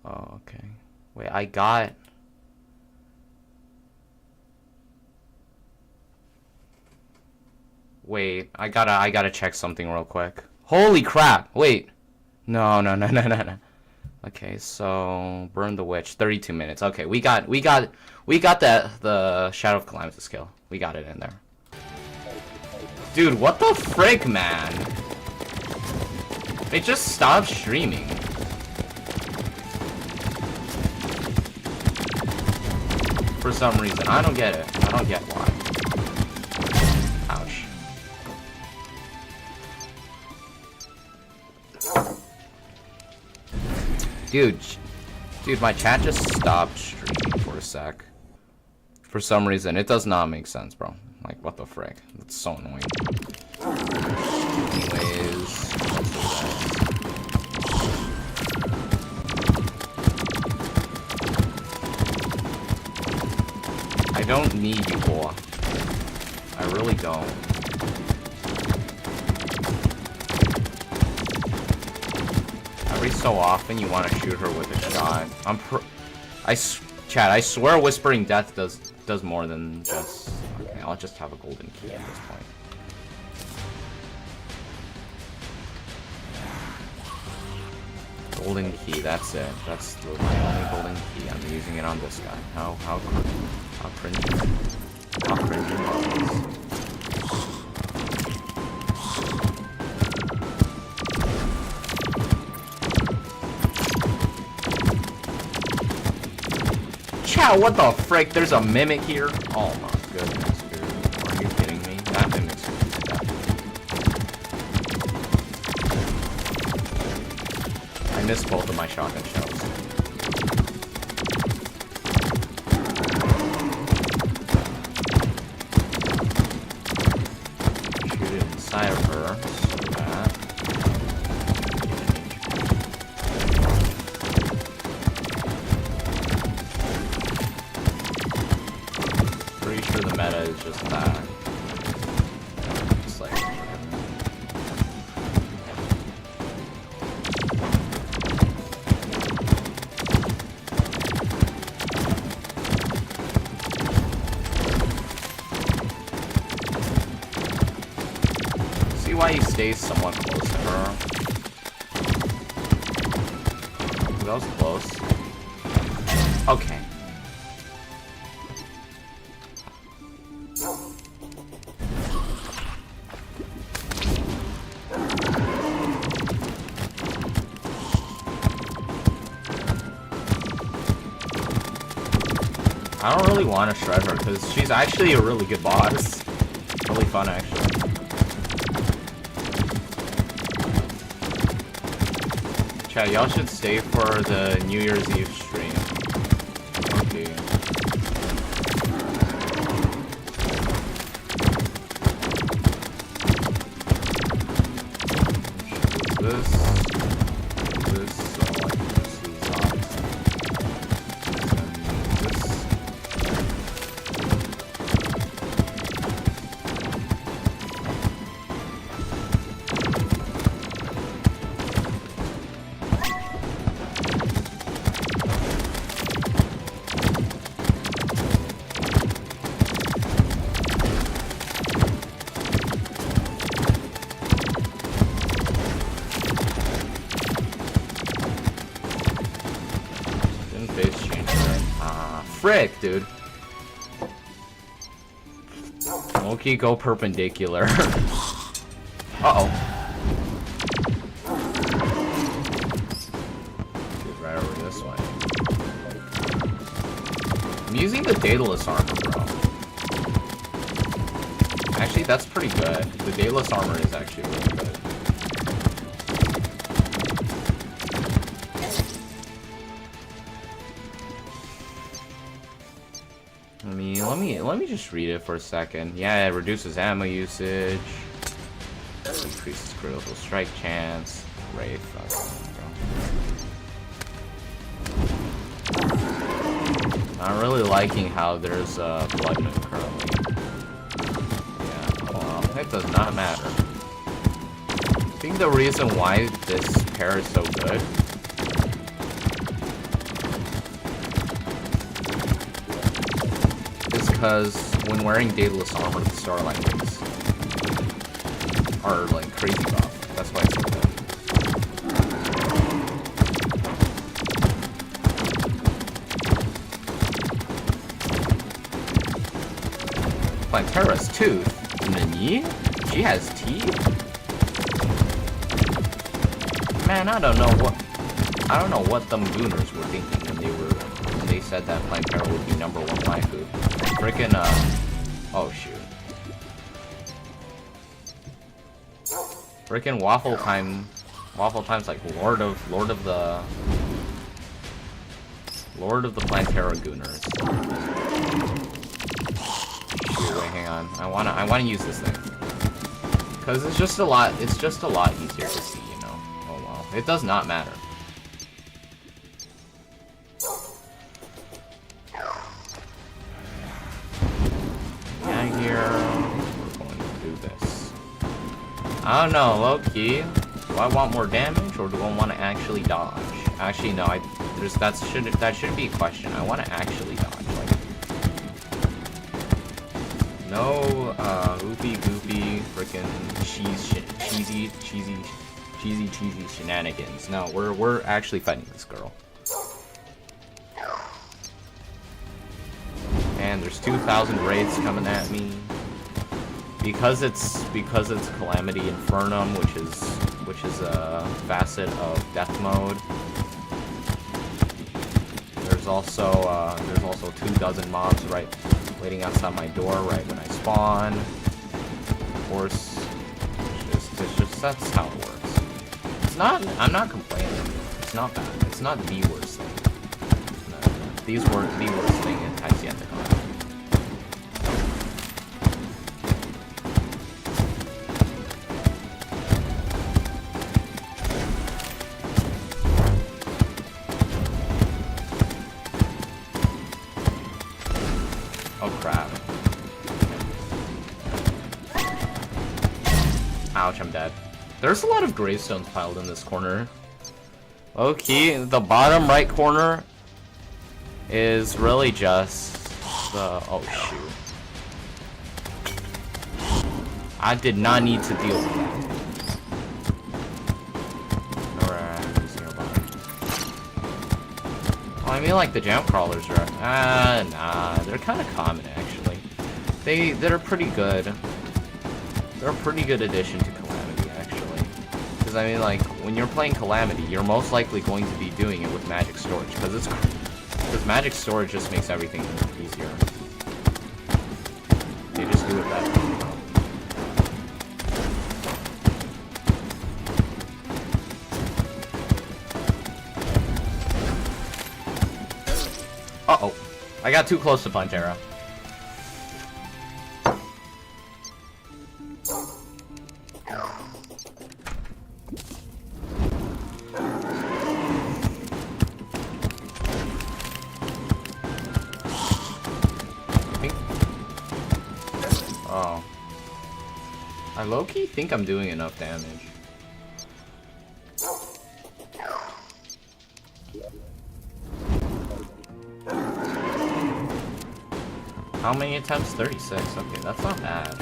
Oh, okay. Wait, I got... Wait, I gotta check something real quick. Holy crap! Wait. No. Okay, so burn the witch. 32 minutes. Okay, we got the Shadow of Calamitas skill. We got it in there. Dude, what the frick, man? It just stopped streaming. For some reason. I don't get it. I don't get why. Ouch. Dude, my chat just stopped streaming for a sec. For some reason. It does not make sense, bro. Like, what the frick? That's so annoying. Anyways. I don't need you, boy. I really don't. Every so often you want to shoot her with a shot. Chat, I swear Whispering Death does more than just... Okay, I'll just have a golden key at this point. Golden key, that's it. That's the only golden key. I'm using it on this guy. How cringy. How cringy. Chat, what the frick? There's a mimic here? Oh my goodness, dude. Are you kidding me? That mimic's death. I missed both of my shotgun shells. Shoot it inside of her. So that. Pretty sure the meta is just that. Just like... See why he stays somewhat close to her? That was close. Okay. I don't really want to shred her because she's actually a really good boss. Really fun, actually. Chat, y'all should stay for the New Year's Eve stream. Okay. This. So like this is frick, dude. Okay, go perpendicular. Uh-oh. Dude, right over this way. I'm using the Daedalus armor, bro. Actually, that's pretty good. The Daedalus armor is actually really good. Let me just read it for a second. Yeah, it reduces ammo usage. Increases critical strike chance. Wraith. I'm really liking how there's blood moon currently. Yeah, well, it does not matter. I think the reason why this pair is so good because when wearing Daedalus armor, the Starlight wings are like crazy buff. That's why it's like that. Plantera's tooth? Nani? She has teeth? Man, I don't know what them gooners were thinking when they said that Plantera would be #1 waifu. Frickin' oh shoot. Frickin' Waffle Time's like Lord of the Plantera gooners. Shoot, wait, hang on. I wanna use this thing. Cause it's just a lot easier to see, you know. Oh well. It does not matter. Yeah, here we're going to do this. I don't know, low-key. Do I want more damage or do I want to actually dodge? Actually no, that should be a question. I want to actually dodge. Like, no goopy freaking cheesy shenanigans. No, we're actually fighting this girl. And there's 2,000 wraiths coming at me. Because it's Calamity Infernum, which is a facet of death mode. There's also 24 mobs right waiting outside my door right when I spawn. Of course, it's just that's how it works. It's not. I'm not complaining. It's not bad. It's not the worst thing. No, these were the worst thing it has yet to come. Ouch, I'm dead. There's a lot of gravestones piled in this corner. Okay, the bottom right corner is really just the... Oh, shoot. I did not need to deal with that. Well, I mean, like, the jump crawlers are... nah, they're kind of common, actually. They're pretty good. They're a pretty good addition to Calamity, actually. Because, I mean, like, when you're playing Calamity, you're most likely going to be doing it with magic storage. Because magic storage just makes everything easier. They just do it that way. Uh-oh. I got too close to Plantera. Oh. I low-key think I'm doing enough damage. How many attempts? 36. Okay, that's not bad.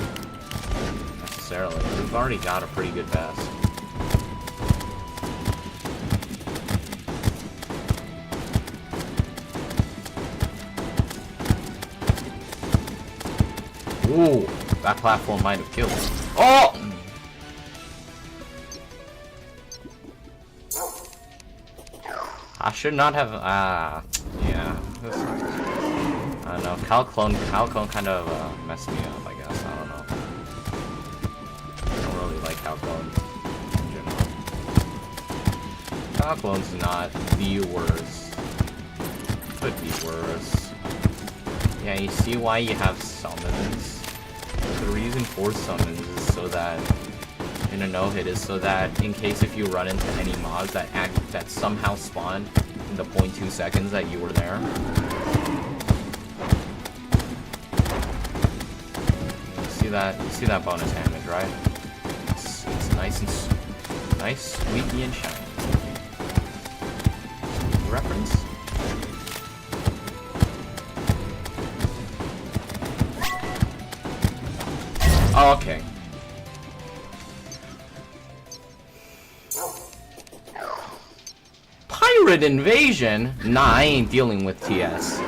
Necessarily. We've already got a pretty good pass. Ooh, that platform might have killed me. Oh! I should not have. Yeah. I don't know. Calclone kind of messed me up, I guess. I don't know. I don't really like Calclone in general. Calclone's not the worst. Could be worse. Yeah, you see why you have summons? The reason for summons is so that in a no-hit is so that in case if you run into any mobs that somehow spawned in the 0.2 seconds that you were there. You see that bonus damage, right? It's nice, squeaky and shiny. Reference? Oh, okay. Pirate invasion? Nah, I ain't dealing with TS.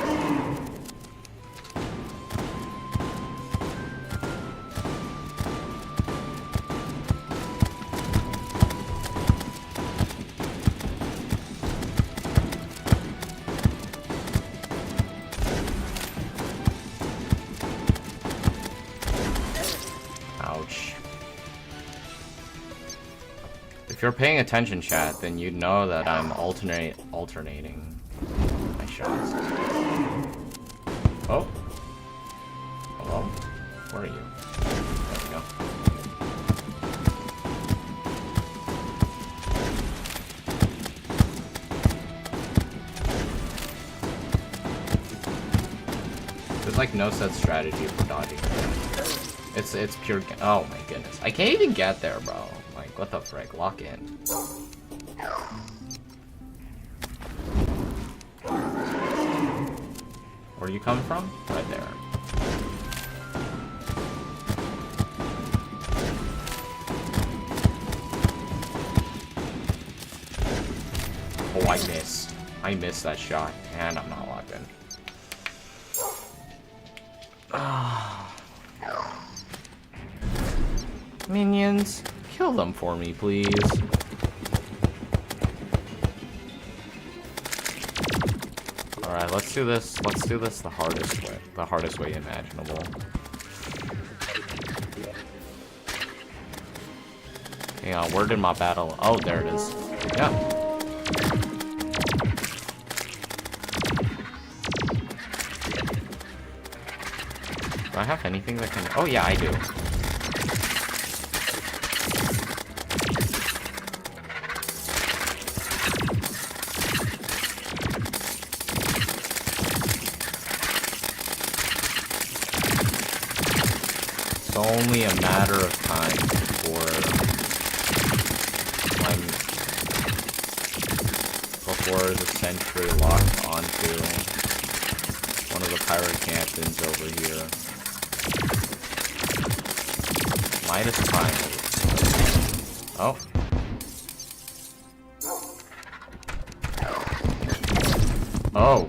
Ouch. If you're paying attention, chat, then you'd know that I'm alternating my shots. Oh. Hello? Where are you? There we go. There's like no set strategy for dodging. It's pure. Oh my goodness! I can't even get there, bro. Like, what the frick? Lock in. Where are you coming from? Right there. Oh, I missed. I missed that shot, and I'm not locked in. Minions, kill them for me, please. Alright, let's do this. Let's do this the hardest way. The hardest way imaginable. Hang on, where did my battle? Oh, there it is. Yeah. Do I have anything that can... Oh, yeah, I do. It's only a matter of time before the sentry locks onto one of the pirate captains over here. Minus time. Oh. Oh.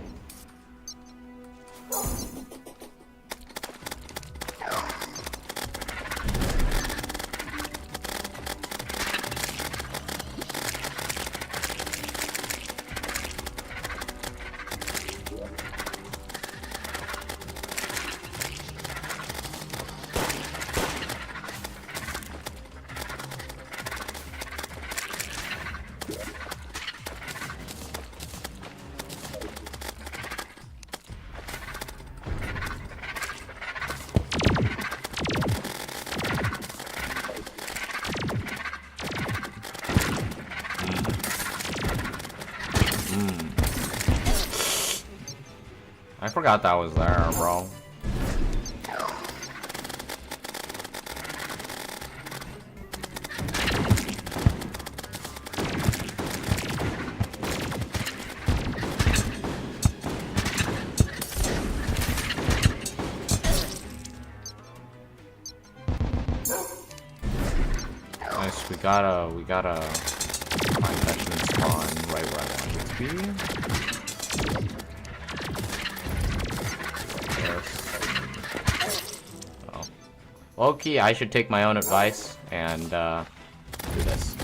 I forgot that was there, bro. Nice, we gotta find fetchman spawn right where I want it to be. Low-key, I should take my own advice and do this.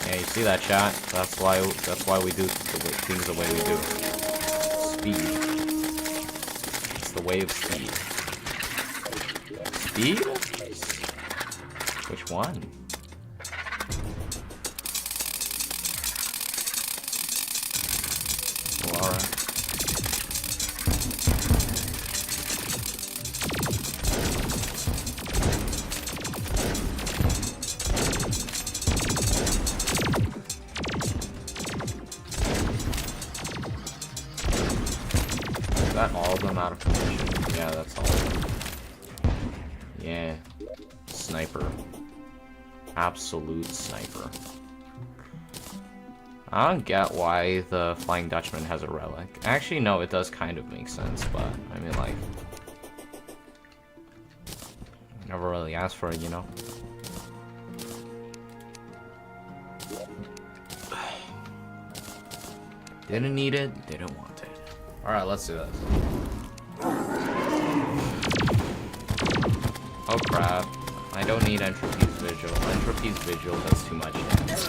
Yeah, you see that, chat? That's why we do things the way we do. Speed. It's the way of speed. Speed? Which one? Out of position. Yeah, that's all. Yeah. Sniper. Absolute sniper. I don't get why the Flying Dutchman has a relic. Actually, no, it does kind of make sense, but I mean, like, never really asked for it, you know? Didn't need it, didn't want it. Alright, let's do this. Oh crap. I don't need Entropy's Vigil. Entropy's Vigil does too much damage.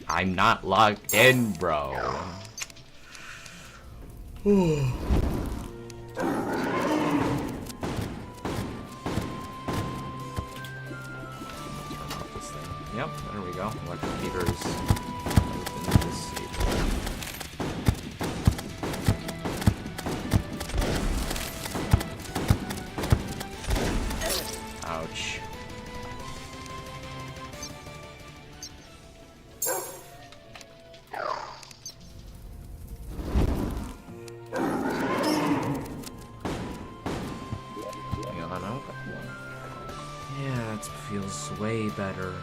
I'm not logged in, bro. Yep, there we go. Electrocutor's open disabled. Ouch. Yeah, it feels way better.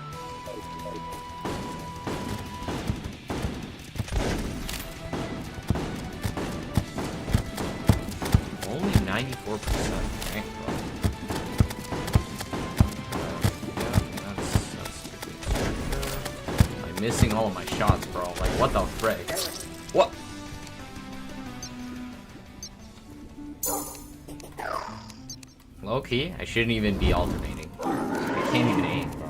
Only 94%. Dang, bro. Yeah, that's good. I'm missing all of my shots, bro. Like, what the frick? What? Low key, I shouldn't even be alternating. I can't even aim, bro.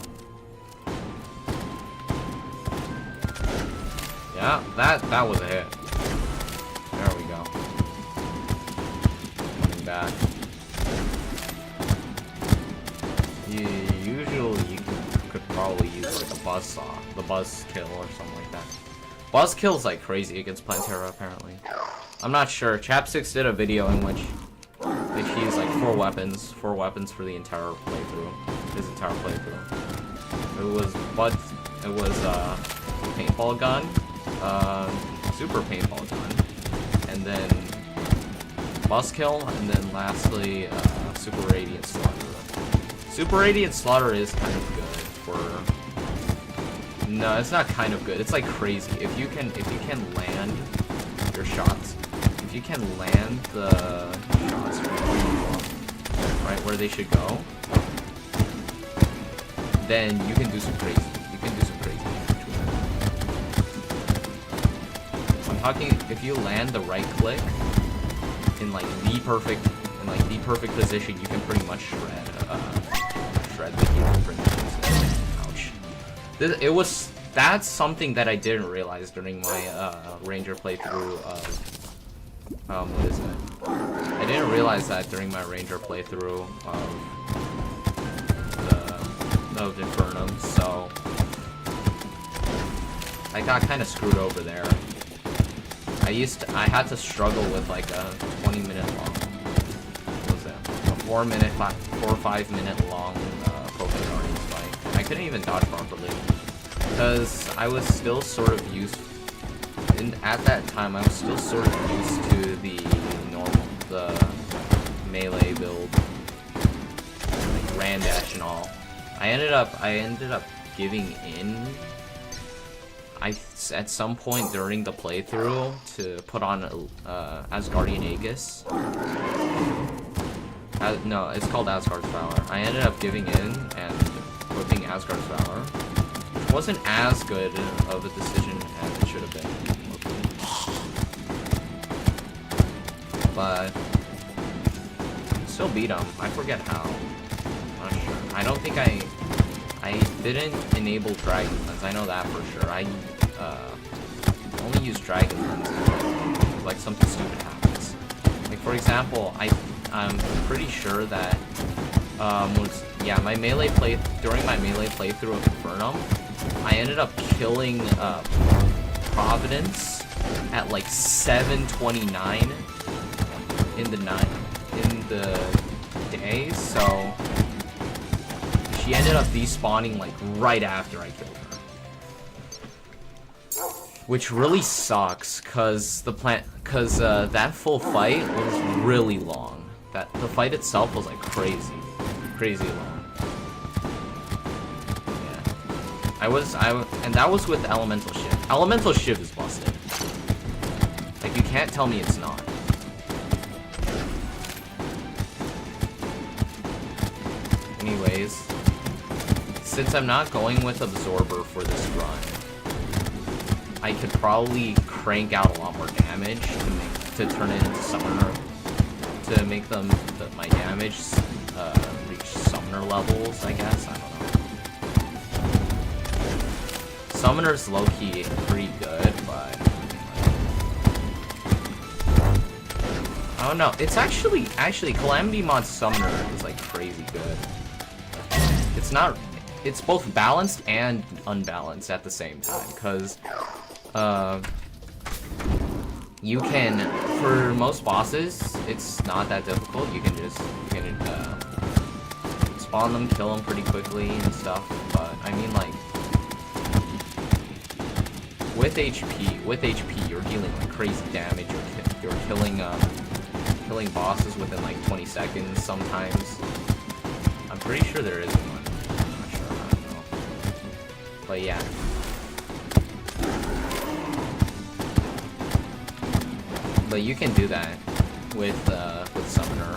Yeah, that was a hit. There we go. Coming back. Usually you could probably use like a buzz saw, the buzz kill or something like that. Buzz kill's like crazy against Plantera apparently. I'm not sure. Chapsticks did a video in which they used like 4 weapons for the entire playthrough. His entire playthrough. It was paintball gun, super paintball gun, and then buzzkill, and then lastly super radiant slaughter. Super radiant slaughter is kind of good for. No, it's not kind of good. It's like crazy. If you can land your shots. If you can land the shots right where they should go, then you can do some crazy. You can do some crazy damage with it. I'm talking if you land the right click in like the perfect position, you can pretty much shred the game pretty much. Ouch. That's something that I didn't realize during my Ranger playthrough of. What is it? I didn't realize that during my Ranger playthrough of Infernum, so I got kind of screwed over there. I had to struggle with like a 20-minute long, what was that? A 4 or 5 minute long Pokemon Guardians fight. I couldn't even dodge properly because I was still sort of used. At that time, I was still sort of used to the melee build, like Randash and all. I ended up giving in. At some point during the playthrough to put on Asgardian Aegis. No, it's called Asgard's Valor. I ended up giving in and equipping Asgard's Valor, which wasn't as good of a decision as it should have been. But still beat him. I forget how. I'm not sure. I don't think I didn't enable Dragon Lens. I know that for sure. I only use Dragon Lens if like something stupid happens. Like for example, I'm pretty sure that during my melee playthrough of Infernum, I ended up killing Providence at like 7:29 in the day, so she ended up despawning like right after I killed her, which really sucks because that full fight was really long. The fight itself was like crazy. crazy long. Yeah. And that was with Elemental Shiv. Elemental Shiv is busted. Like, you can't tell me it's not. Anyways, since I'm not going with Absorber for this run, I could probably crank out a lot more damage to turn it into Summoner, to make my damage reach Summoner levels, I guess. I don't know. Summoner's low-key pretty good, but I don't know. It's actually Calamity Mod Summoner is like crazy good. It's both balanced and unbalanced at the same time, because you can, for most bosses, it's not that difficult. You can spawn them, kill them pretty quickly and stuff. But I mean, like, with HP, you're dealing like crazy damage. You're killing bosses within like 20 seconds sometimes. I'm pretty sure there is one. I'm not sure. I don't know. But yeah. But you can do that with Summoner,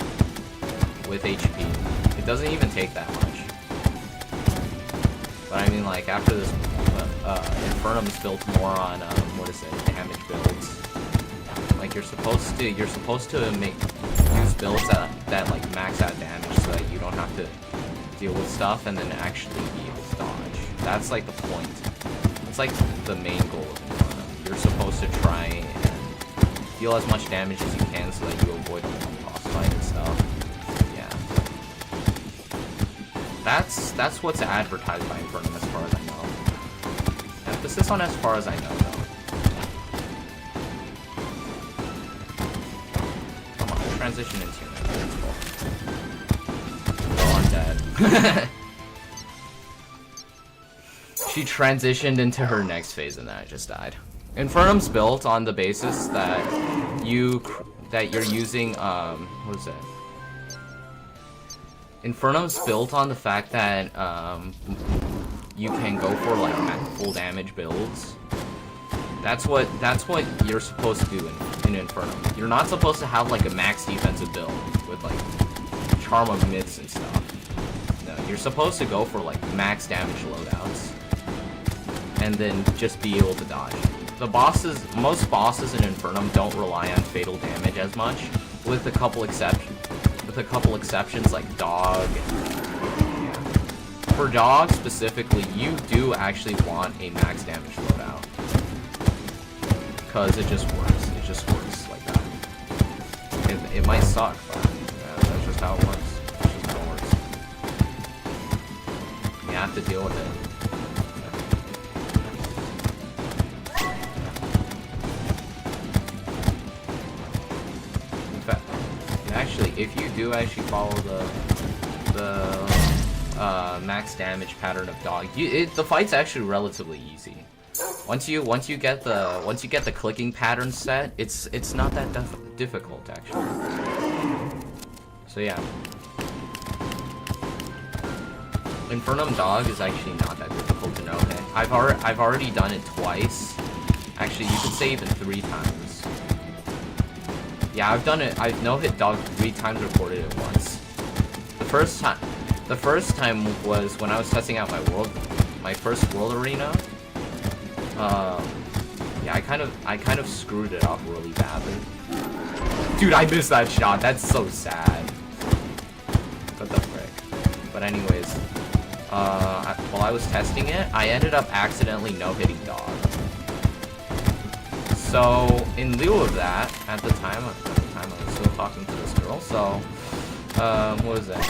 with HP. It doesn't even take that much. But I mean, like, after this, Infernum's built more on damage builds. Like, you're supposed to use builds that like max out damage so that you don't have to deal with stuff and then actually be able to dodge. That's like the point. It's like the main goal of Infernum. You're supposed to try and deal as much damage as you can so that you avoid a long boss fight and stuff. Yeah. That's what's advertised by Infernum as far as I know. Emphasis on as far as I know, though. Come on, transition into your next principle. Oh, I'm dead. She transitioned into her next phase and then I just died. Infernum's built on the basis that you're using what is it? Infernum's built on the fact that you can go for like full damage builds. That's what you're supposed to do in Infernum. You're not supposed to have like a max defensive build with like charm of myths and stuff. No, you're supposed to go for like max damage loadouts and then just be able to dodge. Most bosses in Infernum don't rely on fatal damage as much, with a couple exceptions like Dog. Yeah. For Dog specifically, you do actually want a max damage loadout, because it just works. It just works like that. It might suck, but yeah, that's just how it works. That's just how it works. You have to deal with it. Actually, if you do actually follow the max damage pattern of Dog, the fight's actually relatively easy. Once you get the clicking pattern set, it's not that difficult actually. So yeah, Infernum Dog is actually not that difficult to know. Okay? I've already done it twice. Actually, you could say even 3 times. Yeah, I've done it. I've no-hit Dog 3 times, recorded it once. The first time was when I was testing out my first world arena. Yeah, I kind of screwed it up really badly. Dude, I missed that shot. That's so sad. What the frick? But anyways, while I was testing it, I ended up accidentally no-hitting Dog. So, in lieu of that, at the time I was still talking to this girl, so, what is that?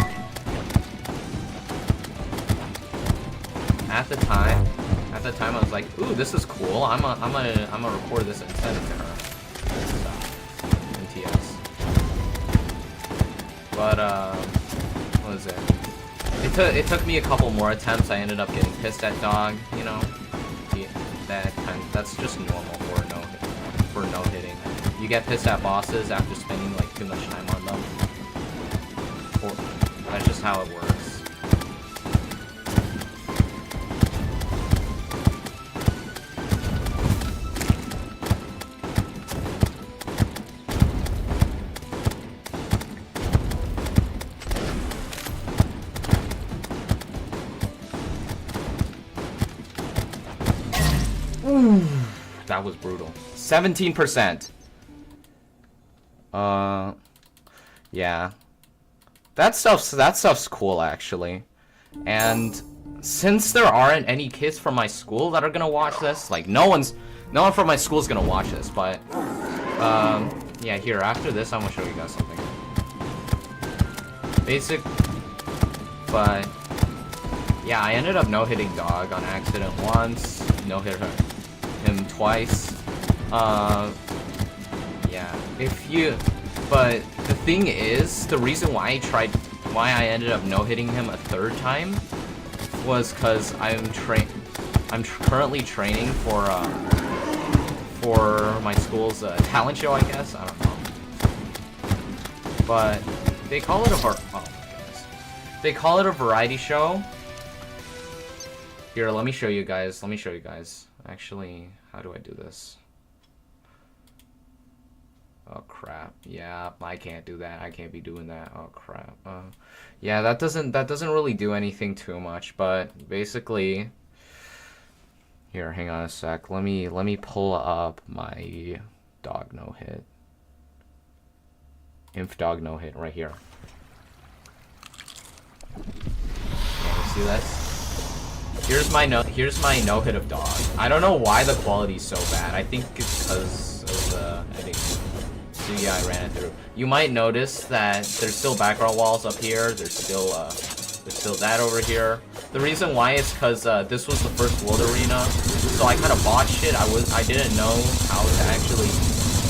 At the time I was like, ooh, this is cool, I'm gonna record this and send it to her. In TS. But, what is it? It took me a couple more attempts. I ended up getting pissed at Dog, you know? That's just normal for no-hitting. You get pissed at bosses after spending like too much time on them. That's just how it works. that was brutal. 17%. Yeah. That stuff's cool, actually. And since there aren't any kids from my school that are gonna watch this, like, no one from my school is gonna watch this, but, yeah, here, after this, I'm gonna show you guys something. But, yeah, I ended up no-hitting Dog on accident once, no-hit him twice. Yeah, but the thing is, the reason why I ended up no-hitting him a third time was because I'm currently training for my school's talent show, I guess. I don't know, but they call it they call it a variety show. Here, let me show you guys. Actually, how do I do this? Oh crap. Yeah, I can't do that. I can't be doing that. Oh crap. Yeah, that doesn't really do anything too much, but basically, here, hang on a sec. Let me pull up my dog no hit. Inf dog no hit right here. Yeah, you see this? Here's my no hit of Dog. I don't know why the quality's so bad. I think it's because of the editing. So yeah, I ran it through. You might notice that there's still background walls up here. There's still that over here. The reason why is because this was the first world arena, so I kind of botched it. I didn't know how to actually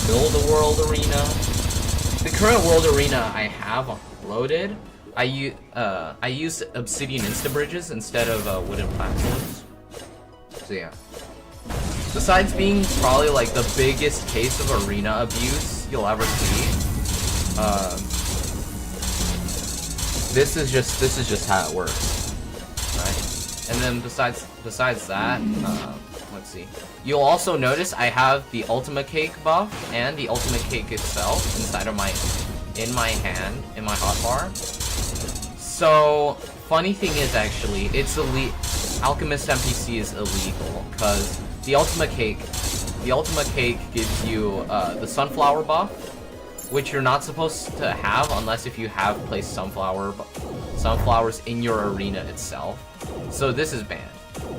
build a world arena. The current world arena I have loaded, I use obsidian insta-bridges instead of wooden platforms. So yeah. Besides being probably like the biggest case of arena abuse you'll ever see, this is just how it works, right? And then besides that, let's see. You'll also notice I have the ultimate cake buff and the ultimate cake itself inside of in my hotbar. So, funny thing is actually, it's Alchemist NPC is illegal, because the ultimate cake gives you the sunflower buff, which you're not supposed to have unless if you have placed sunflowers in your arena itself. So this is banned.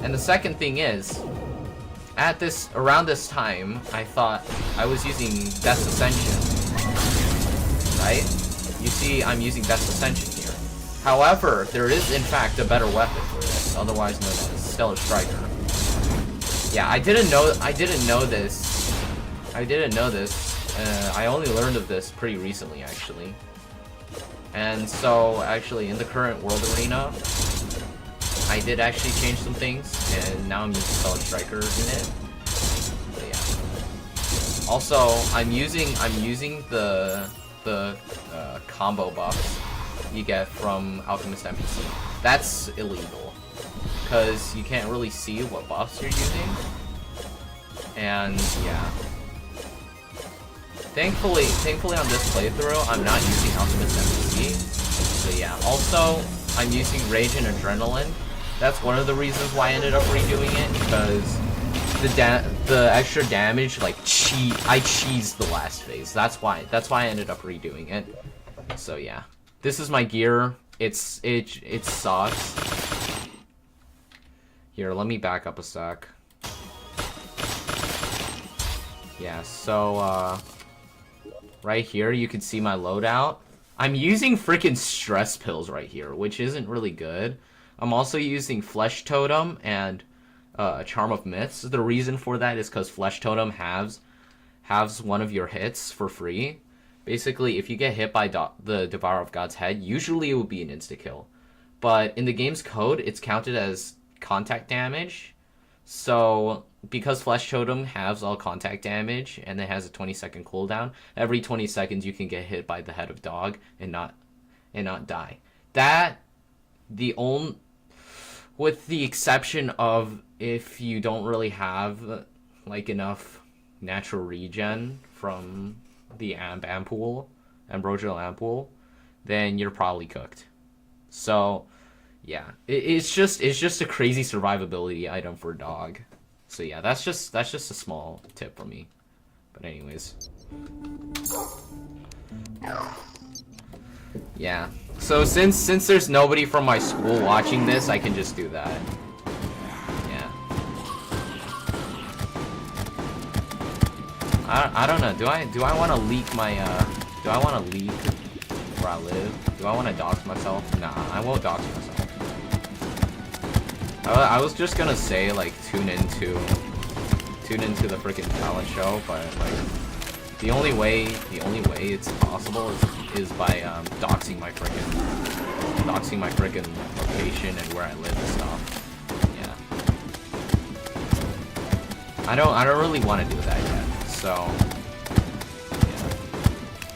And the second thing is, around this time, I thought I was using Death's Ascension, right? You see, I'm using Death's Ascension here. However, there is in fact a better weapon for this, otherwise known as Stellar Striker. Yeah, I didn't know this. I only learned of this pretty recently, actually. And so, actually, in the current world arena, I did actually change some things, and now I'm using Stellar Striker in it. But yeah. Also, I'm using the combo buffs you get from Alchemist NPC. That's illegal, because you can't really see what buffs you're using. And yeah. Thankfully on this playthrough, I'm not using Alchemist NPC. So yeah. Also, I'm using Rage and Adrenaline. That's one of the reasons why I ended up redoing it, because the extra damage, like I cheesed the last phase. That's why I ended up redoing it. So yeah. This is my gear. It sucks. Here, let me back up a sec. Yeah, so right here you can see my loadout. I'm using freaking stress pills right here, which isn't really good. I'm also using Flesh Totem and Charm of Myths. The reason for that is because Flesh Totem halves one of your hits for free. Basically, if you get hit by the Devourer of God's Head, usually it would be an insta-kill. But in the game's code, it's counted as contact damage. So, because Flesh Totem halves all contact damage, and it has a 20-second cooldown, every 20 seconds you can get hit by the head of dog and not die. With the exception of if you don't really have like enough natural regen from the ampoule, ambrosial ampoule, then you're probably cooked. So yeah, it's just a crazy survivability item for dog. So yeah, that's just a small tip for me. But anyways. Yeah. So since there's nobody from my school watching this, I can just do that. Yeah. I don't know. Do I want to leak my do I want to leak where I live? Do I want to dox myself? Nah, I won't dox myself. I was just gonna say like tune into the freaking talent show, but like the only way it's possible is by doxing my freaking location and where I live and stuff. Yeah. I don't really want to do that yet. So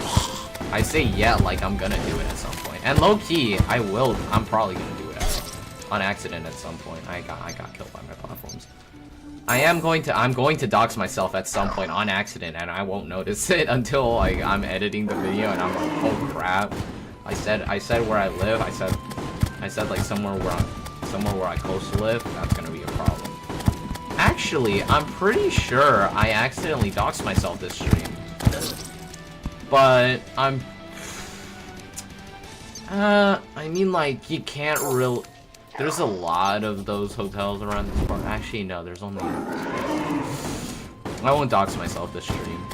yeah. I say yeah like I'm gonna do it at some point. And low key, I'm probably gonna do it on accident at some point. I got killed by my platforms. I'm going to dox myself at some point on accident, and I won't notice it until like I'm editing the video and I'm like, oh crap. I said where I live. I said like somewhere where I close to live. That's gonna be a problem. Actually, I'm pretty sure I accidentally doxed myself this stream. But I mean like you can't really. There's a lot of those hotels around this part. Actually, no, there's only... I won't dox myself this stream.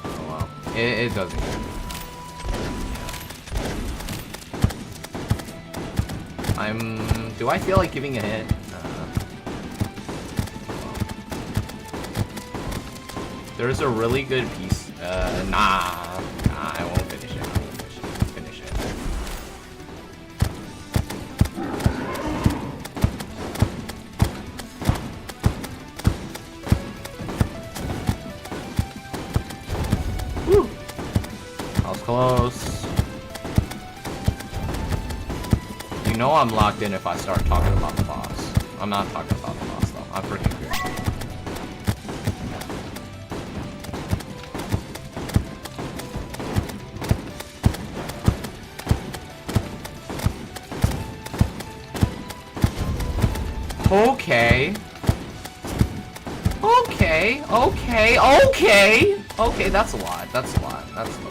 Oh well. It doesn't matter. Yeah. Do I feel like giving a hit? There's a really good piece. Nah, I won't finish it. Close. You know I'm locked in if I start talking about the boss. I'm not talking about the boss though. I'm freaking good. Okay. Okay, that's a lot. That's a lot. That's okay.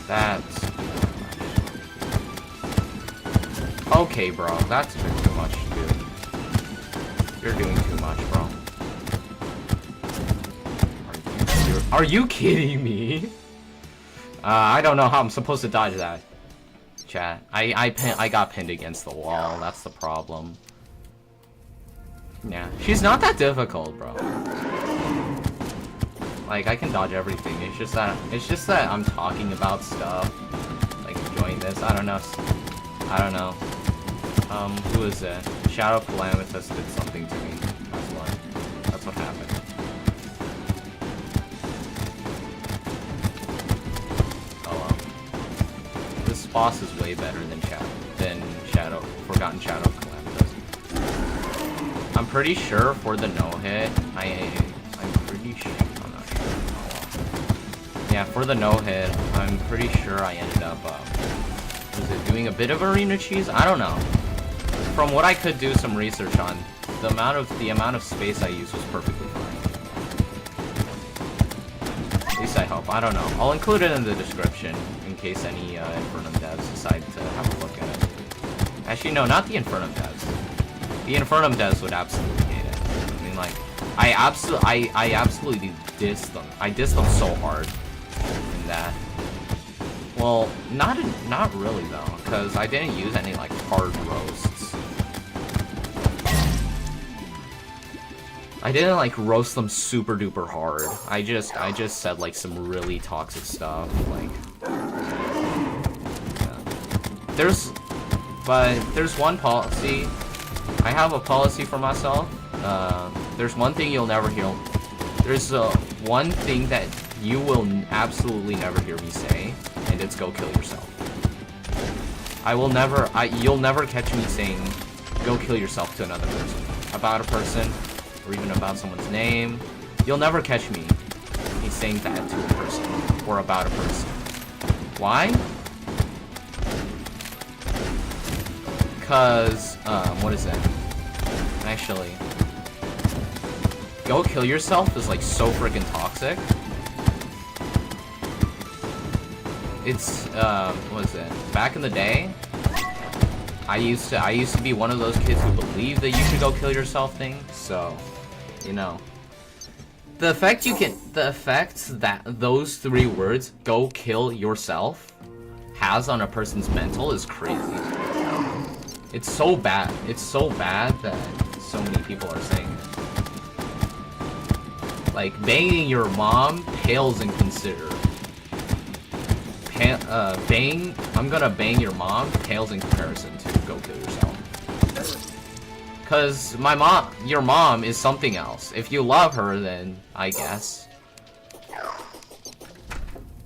That's okay, bro. That's a bit too much, dude. You're doing too much, bro. Are you kidding me? I don't know how I'm supposed to dodge that. Chat. I got pinned against the wall. That's the problem. Yeah, she's not that difficult, bro. Like, I can dodge everything. It's just that I'm talking about stuff. Like, enjoying this. I don't know. Who is it? Shadow Calamitas did something to me. That's what happened. Oh well. This boss is way better than Forgotten Shadow Calamitas. I'm pretty sure for the no-hit, I'm pretty sure. Yeah, for the no-hit, I'm pretty sure I ended up, was it doing a bit of arena cheese? I don't know. From what I could do some research on, the amount of space I used was perfectly fine. At least I hope. I don't know. I'll include it in the description in case any Infernum devs decide to have a look at it. Actually, no, not the Infernum devs. The Infernum devs would absolutely hate it. I mean, like, I absolutely diss them. I diss them so hard. That. Well, not really though, because I didn't use any like hard roasts. I didn't like roast them super duper hard. I just said like some really toxic stuff. Like, yeah. There's one policy. I have a policy for myself. There's one thing you'll never hear. There's one thing that you will absolutely never hear me say, and it's go kill yourself. You'll never catch me saying, go kill yourself to another person. About a person, or even about someone's name. You'll never catch me me saying that to a person or about a person. Why? Because, what is it? Actually, go kill yourself is like so freaking toxic. It's, what is it? Back in the day, I used to be one of those kids who believed that you should go kill yourself thing, so, you know. The effect that those 3 words, go kill yourself, has on a person's mental is crazy. It's so bad. It's so bad that so many people are saying it. Like, banging your mom pales in consider. I'm gonna bang your mom pales in comparison to go kill yourself. Cause your mom is something else. If you love her, then I guess.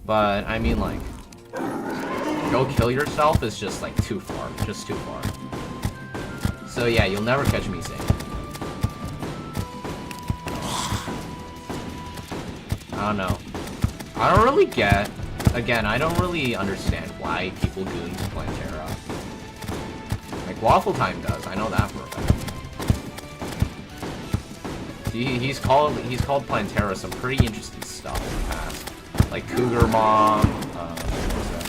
But I mean, like, go kill yourself is just like too far, just too far. So yeah, you'll never catch me saying it. I don't know. I don't really get. Again, I don't really understand why people goon to Plantera. Like, Waffle Time does, I know that for a fact. He's called Plantera some pretty interesting stuff in the past. Like Cougar Mom, what was that?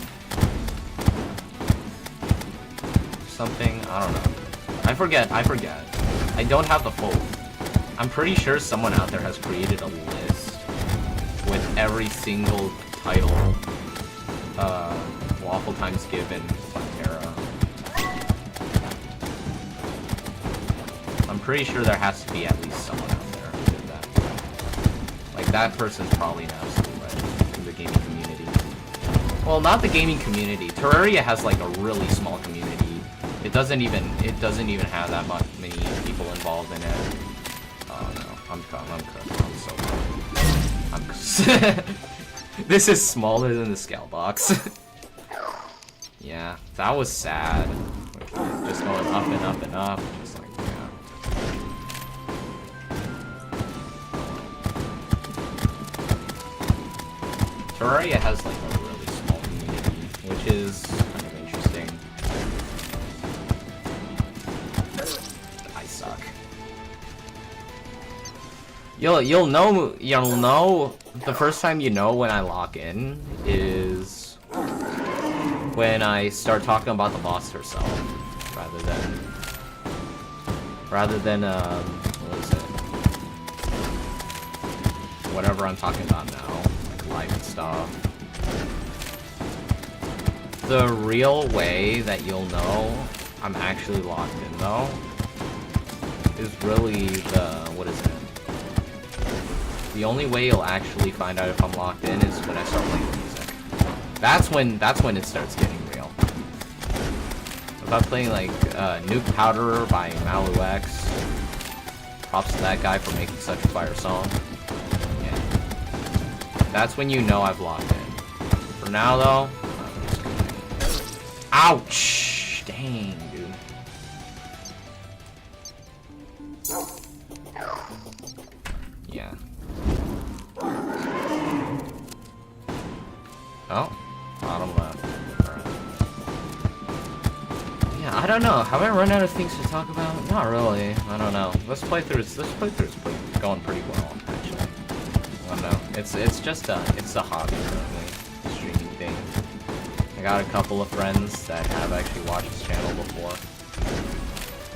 Something, I don't know. I forget. I don't have the full. I'm pretty sure someone out there has created a list with every single title Waffle Time's given Plantera. I'm pretty sure there has to be at least someone out there who did that. Like, that person's probably an absolute legend in the gaming community. Well, not the gaming community. Terraria has like a really small community. It doesn't even have that many people involved in it. Oh no, I'm so This is smaller than the scale box. Yeah, that was sad. Okay, just going up and up and up. Just like, yeah. Terraria has like a really small community, which is kind of interesting. I suck. You'll know the first time you know when I lock in is when I start talking about the boss herself, rather than what is it? Whatever I'm talking about now, like life and stuff. The real way that you'll know I'm actually locked in though is really what is it? The only way you'll actually find out if I'm locked in is when I start playing the music. That's when it starts getting real. If I'm playing like Nuke Powderer by MaluX, props to that guy for making such a fire song. Yeah. That's when you know I've locked in. For now though, I'm just gonna... Ouch! Dang, dude. Yeah. Oh, bottom left. Alright. Yeah, I don't know. Have I run out of things to talk about? Not really. I don't know. This playthrough's going pretty well, actually. I don't know. It's a hobby currently, streaming thing. I got a couple of friends that have actually watched this channel before.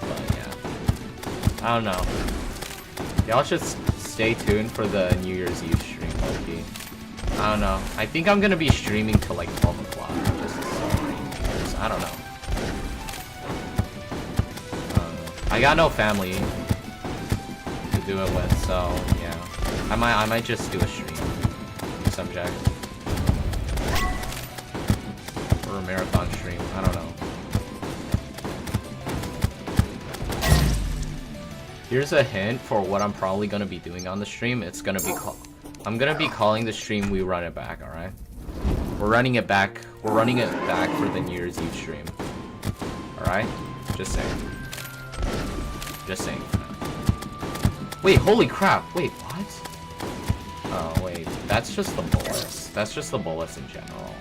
But yeah. I don't know. Y'all should stay tuned for the New Year's Eve stream, low-key. I don't know. I think I'm gonna be streaming till like 12 o'clock, just to celebrate New Year's. I don't know. I got no family to do it with, so yeah. I might just do a stream subject. Or a marathon stream. I don't know. Here's a hint for what I'm probably gonna be doing on the stream. It's gonna be I'm gonna be calling the stream We Run It Back, alright? We're running it back for the New Year's Eve stream. Alright? Just saying. Just saying. Wait, holy crap! Wait, what? Oh, wait. That's just the bullets. That's just the bullets in general.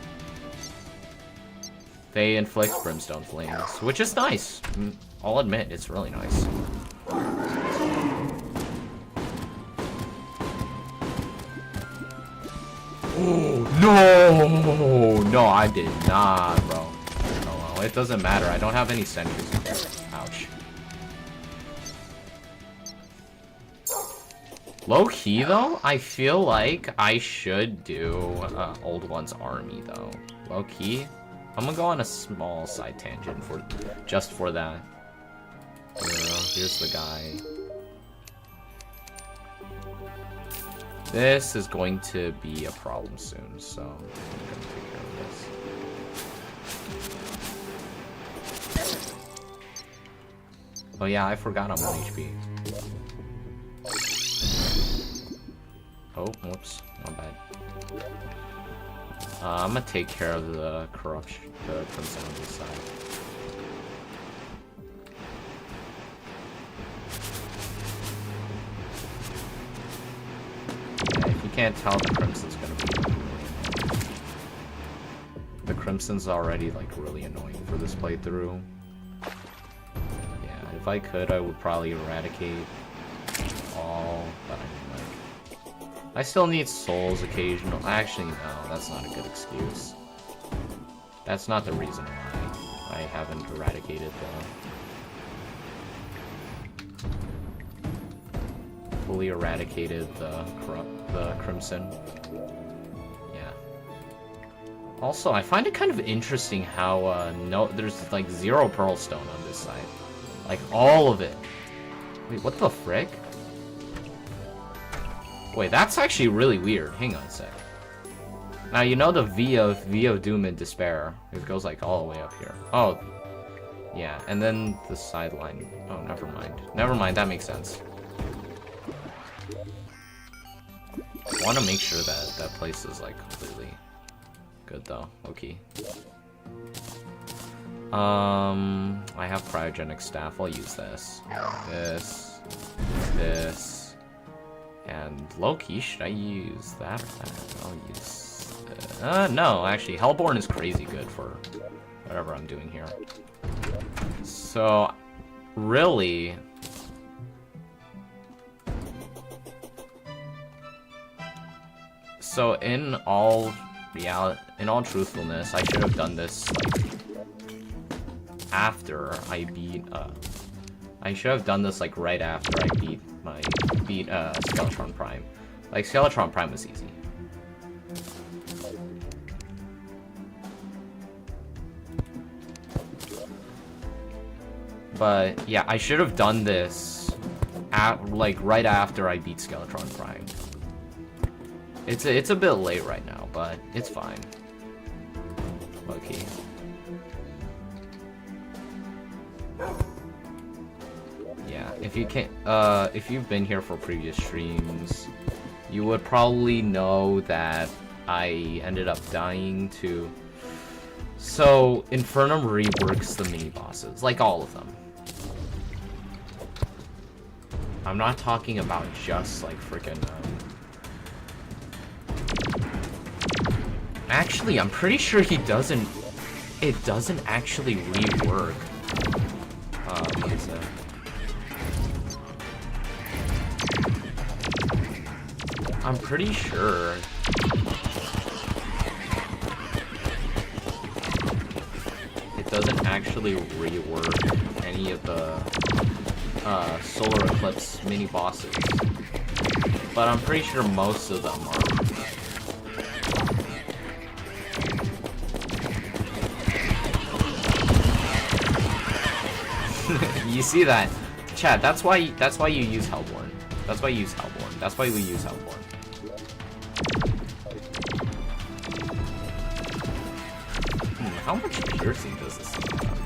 They inflict brimstone flames, which is nice. I'll admit, it's really nice. Oh, no! No, I did not, bro. Oh, well, it doesn't matter. I don't have any sentries. Ouch. Low-key, though, I feel like I should do Old One's army, though. Low-key, I'm gonna go on a small side tangent just for that. Here's the guy. This is going to be a problem soon, so I'm gonna take care of this. Oh yeah, I forgot I'm 1 HP. Oh, whoops, my bad. I'm gonna take care of the corruption, the crimson on this side. Yeah, if you can't tell, the crimson's gonna be really annoying. The crimson's already like really annoying for this playthrough. Yeah, if I could, I would probably eradicate all, but I mean, like, I still need souls occasional. Actually, no, that's not a good excuse. That's not the reason why I haven't eradicated fully eradicated the crimson. Yeah. Also, I find it kind of interesting how there's like 0 pearl stone on this side, like all of it. Wait, what the frick? Wait, that's actually really weird. Hang on a sec. Now, you know the V of Doom and Despair. It goes, like, all the way up here. Oh. Yeah, and then the sideline. Oh, never mind. Never mind, that makes sense. I want to make sure that that place is, like, completely good, though. Okay. I have cryogenic staff. I'll use this. This. And low-key, should I use that or that? I'll use... no, actually, Hellborn is crazy good for whatever I'm doing here. So, really... So, in all truthfulness, I should have done this, like, after I beat, I should have done this, like, right after I beat Skeletron Prime. Like, Skeletron Prime was easy. But, yeah, I should have done this, like, right after I beat Skeletron Prime. It's a bit late right now, but it's fine. Okay. Yeah, if you can't, if you've been here for previous streams, you would probably know that I ended up dying to... So, Infernum reworks the mini-bosses, like all of them. I'm not talking about just, like, freaking, Actually, I'm pretty sure he doesn't... It doesn't actually rework... what is that? I'm pretty sure... It doesn't actually rework any of the Solar Eclipse mini-bosses. But I'm pretty sure most of them are. You see that? Chad, that's why you use Hellborn. That's why you use Hellborn. That's why we use Hellborn. How much piercing does this thing have?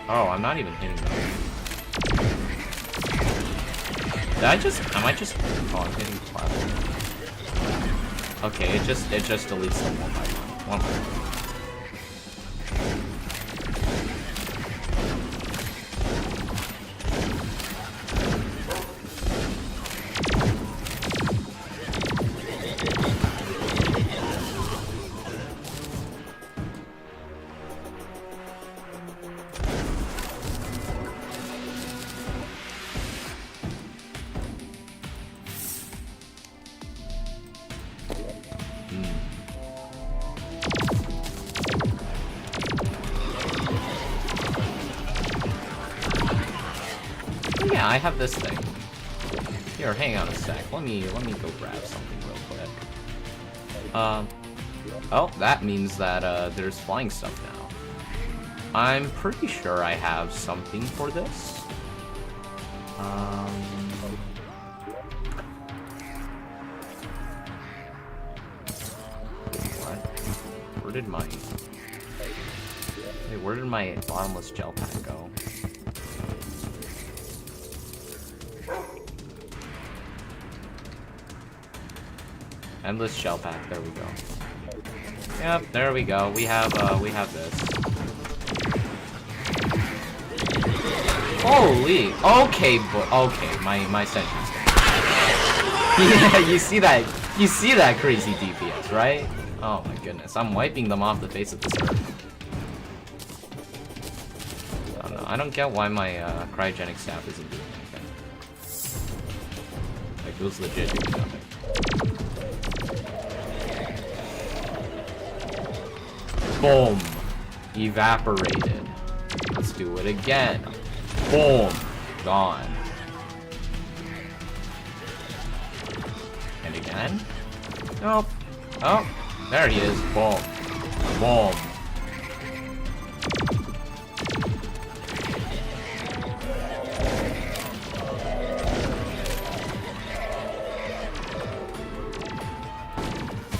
Oh, I'm not even hitting them. Am I just, oh, I'm hitting the platform. Okay, it just deletes them one by one. yeah, I have this thing. Here, hang on a sec. Let me go grab something real quick. Oh, that means that there's flying stuff now. I'm pretty sure I have something for this. What? Where did my bottomless gel pack go? Endless shell pack, there we go. Yep, there we go. We have this. Holy! Okay, okay, my sentry's dead. Yeah, you see that crazy DPS, right? Oh my goodness, I'm wiping them off the face of this earth. Oh no, I don't get why my cryogenic staff isn't doing anything. Like, it was legit doing nothing. Boom! Evaporated. Let's do it again. Boom! Gone. And again? Nope. Oh, there he is. Boom. Boom.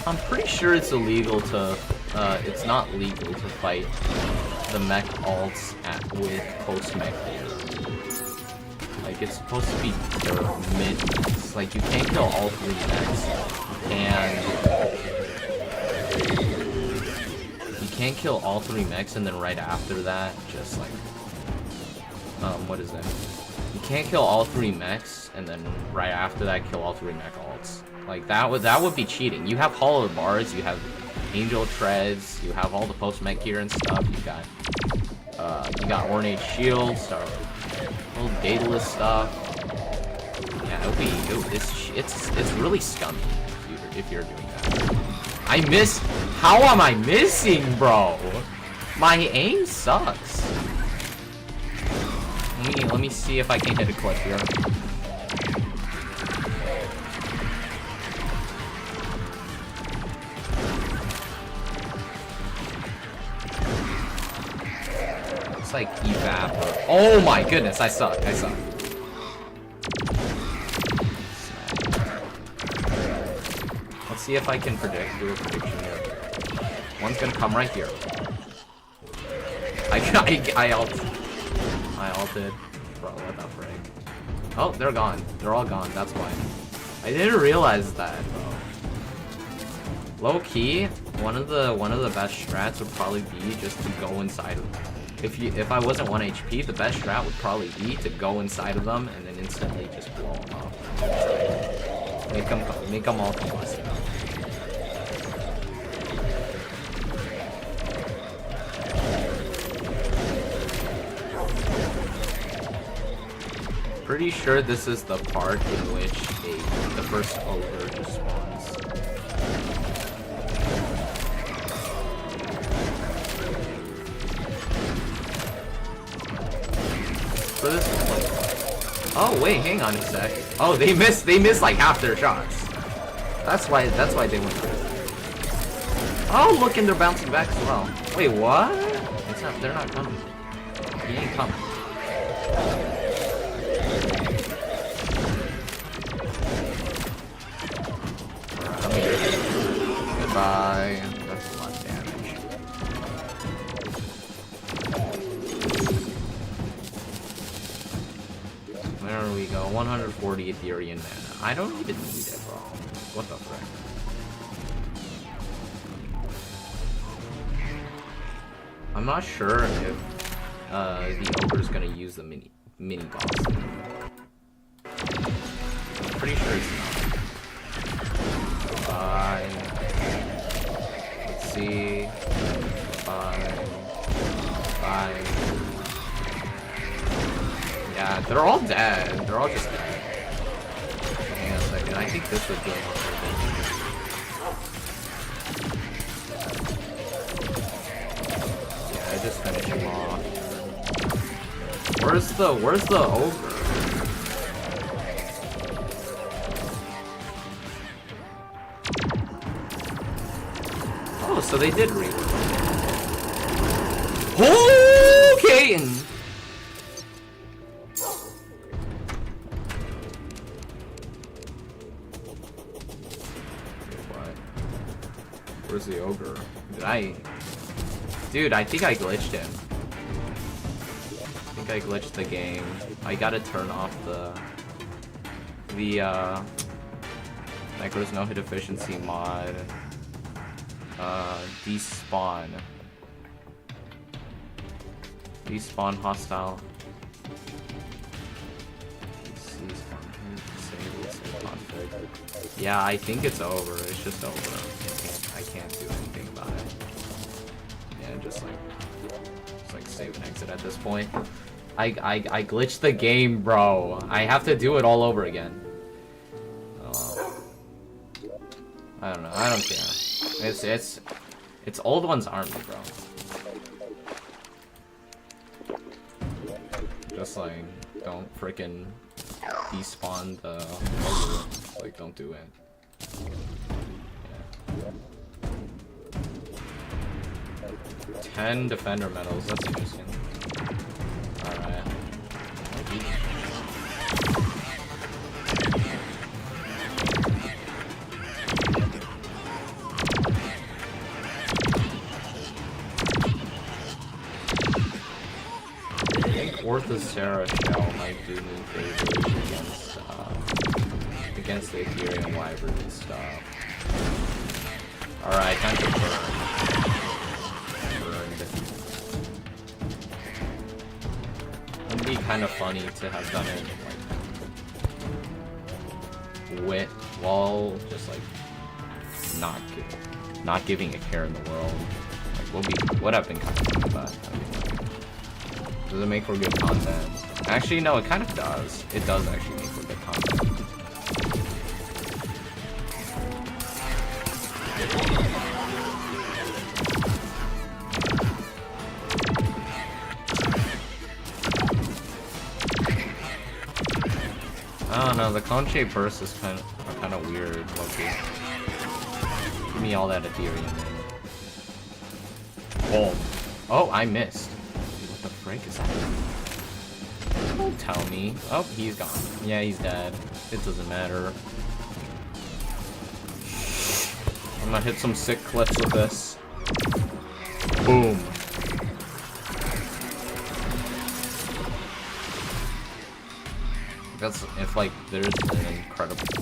I'm pretty sure it's illegal to, it's not legal to fight the mech alts with post-mech gear. Like, it's supposed to be their mid-mechs. Like, you can't kill all 3 mechs, and you can't kill all 3 mechs, and then right after that, just like, what is that? You can't kill all 3 mechs, and then right after that, kill all 3 mech alts. Like, that would be cheating. You have hollow bars, you have angel treads, you have all the post-mech gear and stuff, you got ornate shields, or little dataless stuff. Yeah, it's really scummy if you're doing that. How am I missing, bro? My aim sucks. Let me see if I can hit a clip here. It's like evaporate. Oh my goodness, I suck. Let's see if I can do a prediction here. One's gonna come right here. I ulted. Bro, what the frick? Oh, they're gone. They're all gone, that's why. I didn't realize that, bro. Low key, one of the best strats would probably be just to go inside of them. If I wasn't 1 HP, the best strat would probably be to go inside of them and then instantly just blow them up. Make them all combusted. Pretty sure this is the part in which the first ogre just spawns. For this point. Oh wait, hang on a sec. Oh, they missed like half their shots. That's why they went through. Oh, look, and they're bouncing back as well. Wait, what? They're not coming. He ain't coming. Goodbye. That's a lot of damage. There we go. 140 Ethereum mana. I don't even need it, bro. What the frick? I'm not sure if the ogre's gonna use the mini boss. I'm pretty sure it's not. Bye. Let's see. Bye. Yeah, they're all dead. They're all just dead. Hang on a second. I think this would be more yeah, I just finished him off. Where's the ogre? so they did read it. Okay, and what? Where's the ogre? Dude, I think I glitched him. I think I glitched the game. I gotta turn off the Nycro's no-hit efficiency mod. Despawn. Despawn hostile. Yeah, I think it's over. It's just over. I can't do anything about it. Yeah, just like save and exit at this point. I glitched the game, bro. I have to do it all over again. I don't know. I don't care. It's old one's army, bro. Just like don't freaking despawn the ogre. Like don't do it. Yeah. 10 defender medals. That's interesting. All right. Orthocera shell might do me favors against the Aquarian Library and stuff. Alright, time to burn. Burned. It'd be kind of funny to have done it like while just like not giving a care in the world. Like would have been kind of funny, but I mean, does it make for good content? Actually, no, it kind of does. It does actually make for good content. I don't know, the cone-shaped bursts is kind of weird, low-key. Give me all that Ethereum, man. Boom. Oh, I missed. What the frick is that? Don't tell me. Oh, he's gone. Yeah, he's dead. It doesn't matter. I'm gonna hit some sick clips with this. Boom. That's if like there's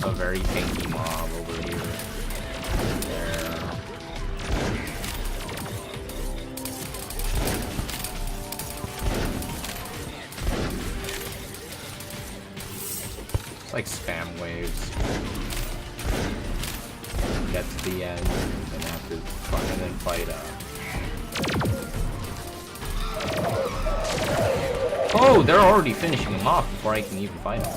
a very tanky mob over here. There. It's like spam waves. Get to the end and have to fight Oh, they're already finishing him off before I can even fight him.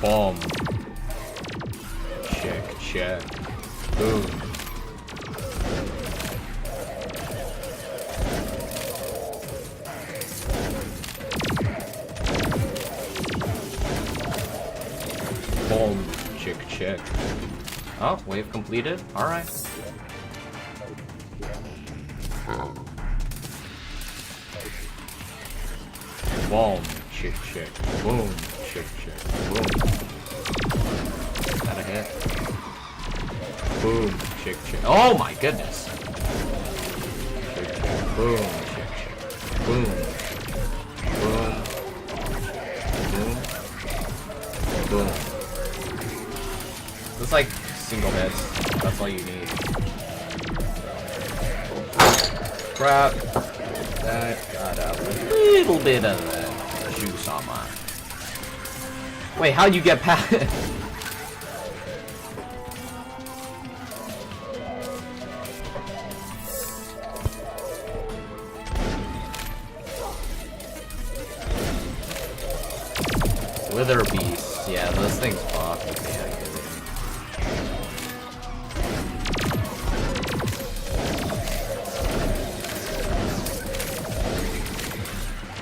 Boom. Check. Boom. Boom. Check. Oh, wave completed. Alright. Boom. Check. Boom. Check. Boom. Got a hit. Boom. Check. Oh my goodness. Check. Boom. Check. Boom. Boom. It's like single hits. That's all you need. Crap. That got a little bit of that juice on mine. Wait, how'd you get past it? Wither beasts. Yeah, those things pop.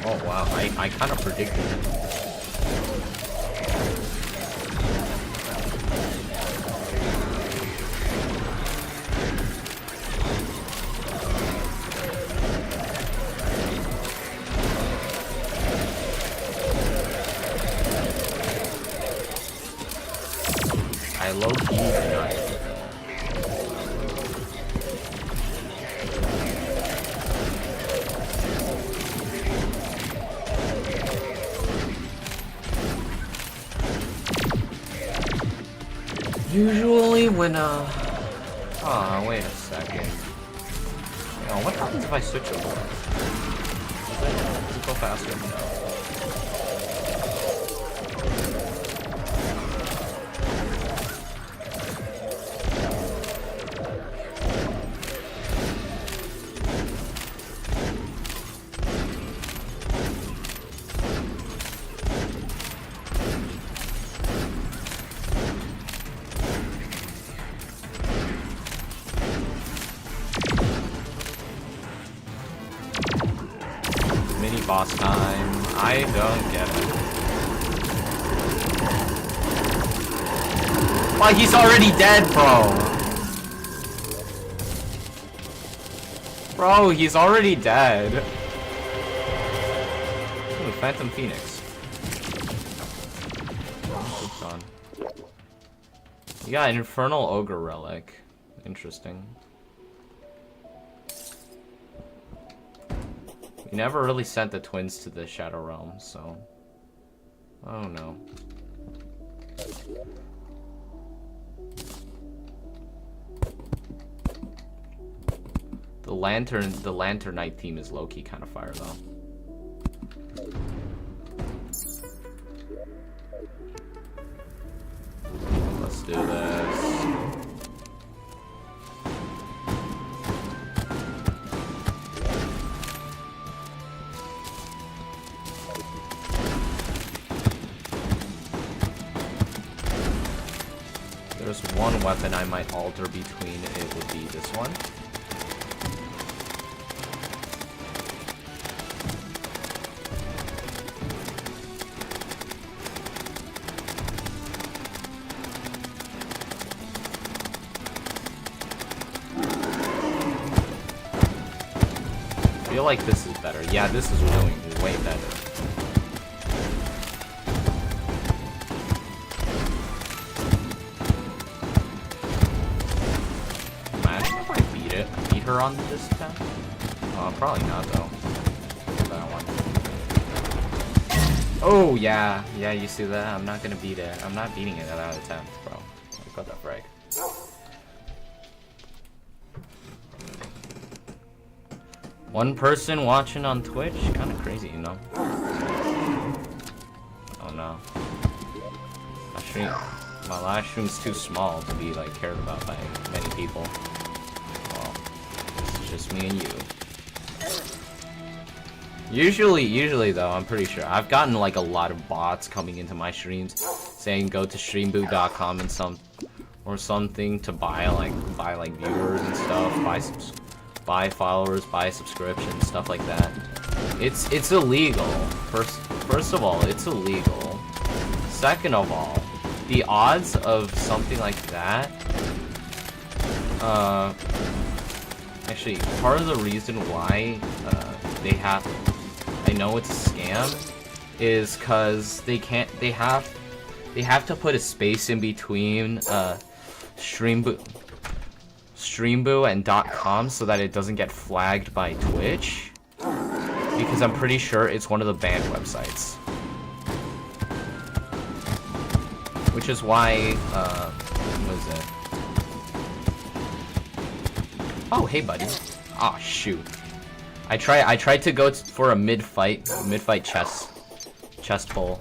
Oh wow, I kind of predicted it. I low-key not. Usually when oh, wait a second. Oh, what happens if I switch over? Does it go faster? No. Boss time. I don't get it. Why, he's already dead, bro. Bro, he's already dead. Ooh, Phantom Phoenix. Oops, on. You got an Infernal Ogre Relic. Interesting. You never really sent the twins to the Shadow Realm, so... Oh no. The Lanternite theme is low-key kind of fire, though. Let's do this. There's one weapon I might alter between, it would be this one. I feel like this is better. Yeah, this is way better. Her on this time? Oh, probably not though. That one. Oh yeah, yeah. You see that? I'm not gonna beat it. I'm not beating it at that attempt, bro. I got that frag. One person watching on Twitch, kind of crazy, you know. Oh no. My live stream's too small to be like cared about by many people. Just me and you. Usually though, I'm pretty sure I've gotten like a lot of bots coming into my streams saying go to streamboot.com and something to buy like viewers and stuff, buy followers, buy subscriptions, stuff like that. It's illegal. First of all, it's illegal. Second of all, the odds of something like that, actually, part of the reason why I know it's a scam is because they have to put a space in between Streamboot and .com so that it doesn't get flagged by Twitch, because I'm pretty sure it's one of the banned websites. Which is why, what is it? Oh, hey, buddy. Oh, shoot. I tried to go for a mid-fight chest pull.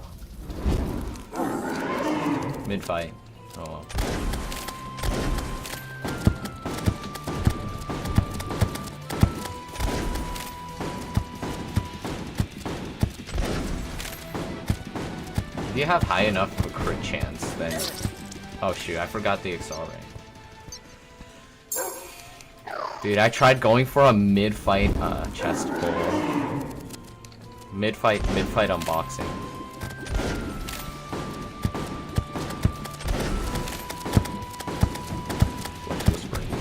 Mid-fight. Oh well. If you have high enough of a crit chance, then... Oh shoot, I forgot the accelerate. Dude, I tried going for a mid-fight chest pull. Mid-fight unboxing.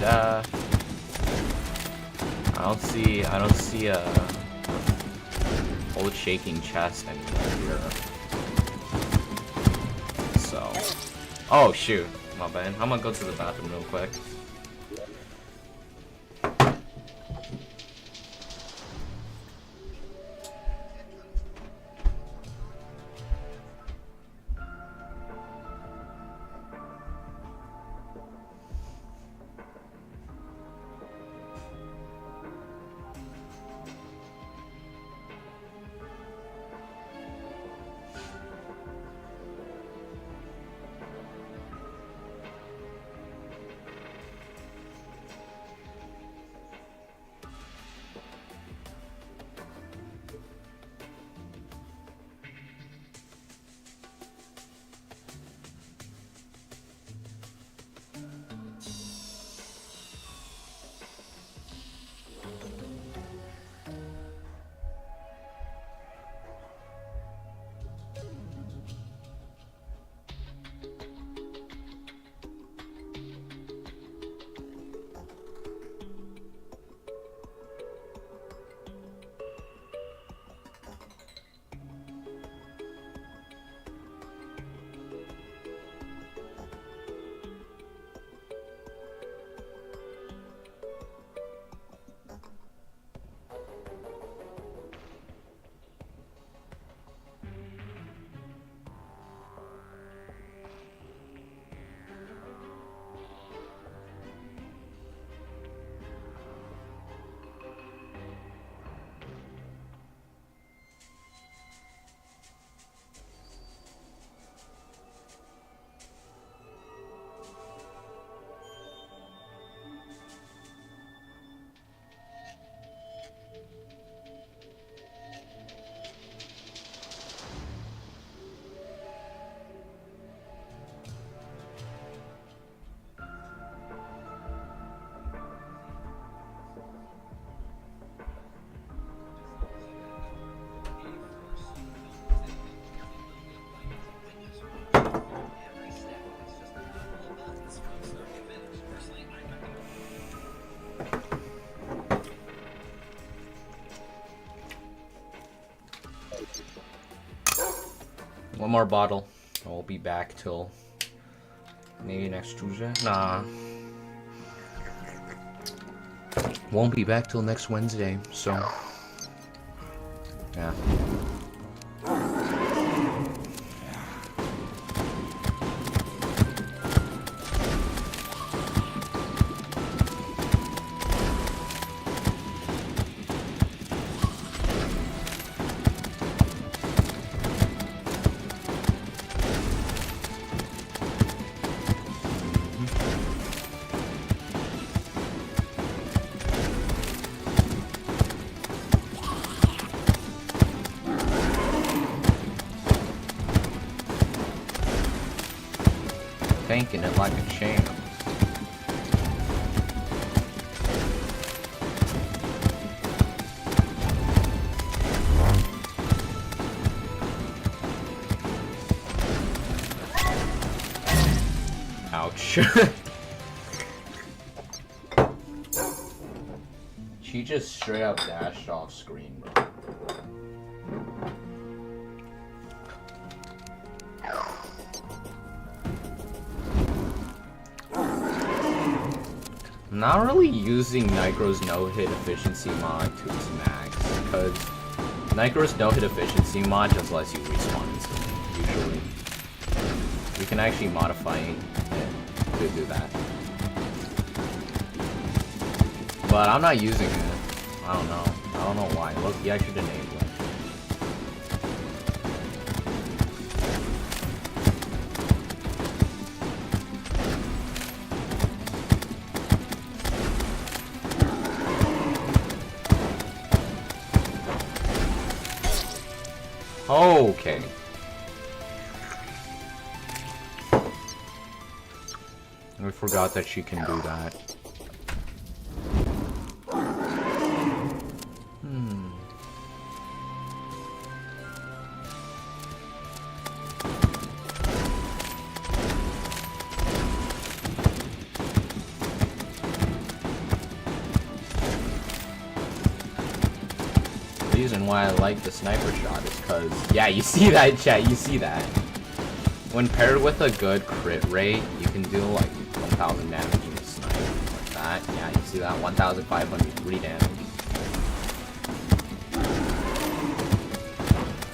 death. I don't see a old shaking chest anywhere here. So, oh shoot, my bad. I'm gonna go to the bathroom real quick. One more bottle. I'll be back till maybe next Tuesday. Nah. Won't be back till next Wednesday, so yeah. Thinking it like a champ. Ouch. She just straight up dashed off screen, bro. Not really using Nycro's Nohit efficiency mod to its max, because Nycro's Nohit efficiency mod just lets you respawn instantly, usually. You can actually modify it to do that. But I'm not using it. I don't know. I don't know why. Look, I should enable it. Okay. I forgot that she can do that. reason why I like the sniper shot is because, yeah, you see that, chat, you see that. When paired with a good crit rate, you can do like 1,000 damage in the sniper. Like that, yeah, you see that, 1,503 damage.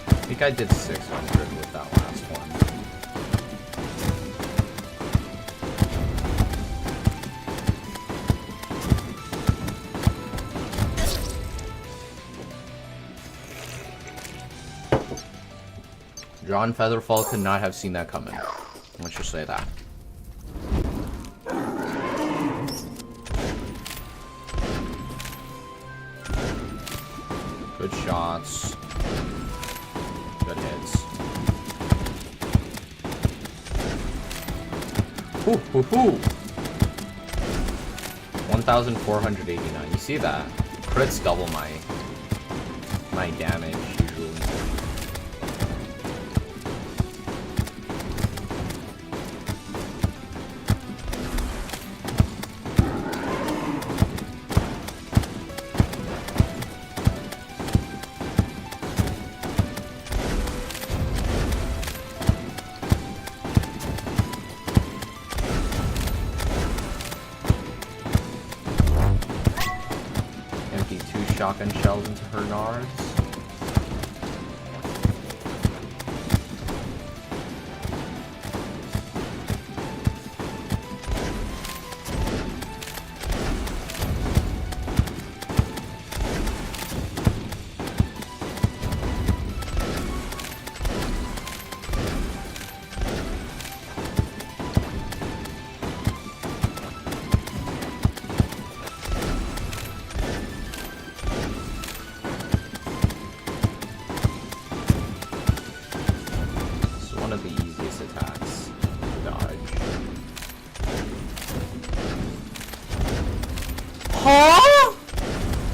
I think I did 600 with that last one. John Featherfall could not have seen that coming. Let's just say that. Good shots. Good hits. Hoo hoo hoo! 1,489. You see that? Crits double my damage usually. Shotgun shells into her nards.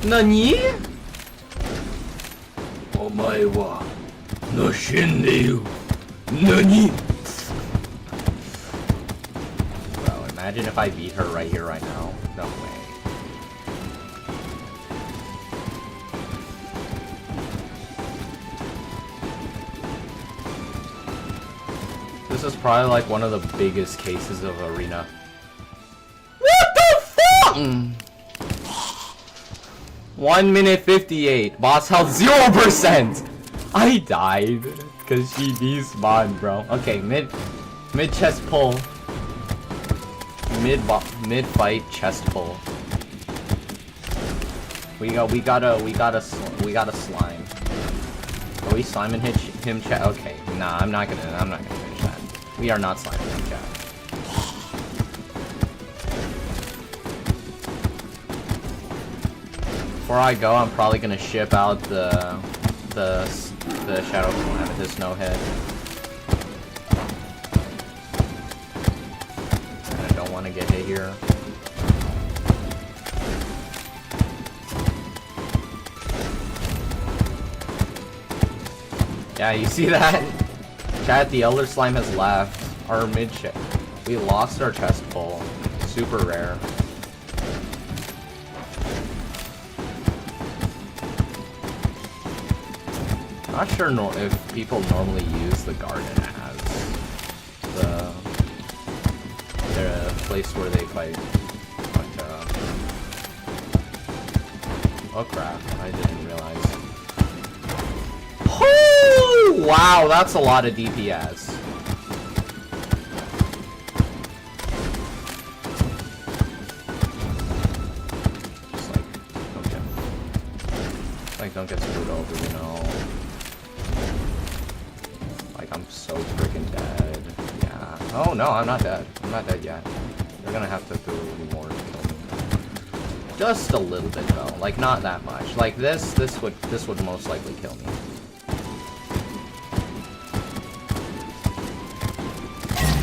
Nani? Omae wa noshinderu. Nani? Bro, imagine if I beat her right here, right now. No way. This is probably like one of the biggest cases of arena. What the fuck? 1 minute 58. Boss health 0%. I died because she despawned, bro. Okay, mid chest pull. Mid fight chest pull. We got a slime. Are we slime and hit him chat? Okay, nah, I'm not gonna finish that. We are not sliming him chat. Before I go, I'm probably gonna ship out the Shadow Calamitas Nohit. And I don't want to get hit here. Yeah, you see that? Chat, the Elder Slime has left. Our mid chip. We lost our chest pull. Super rare. Not sure if people normally use the garden as the place where they fight. But, oh crap! I didn't realize. Oh wow, that's a lot of DPS. Just like don't get screwed over, you know. I'm so freaking dead. Yeah. Oh no, I'm not dead. I'm not dead yet. They're gonna have to do more to kill me. Just a little bit though. Like not that much. Like this would most likely kill me.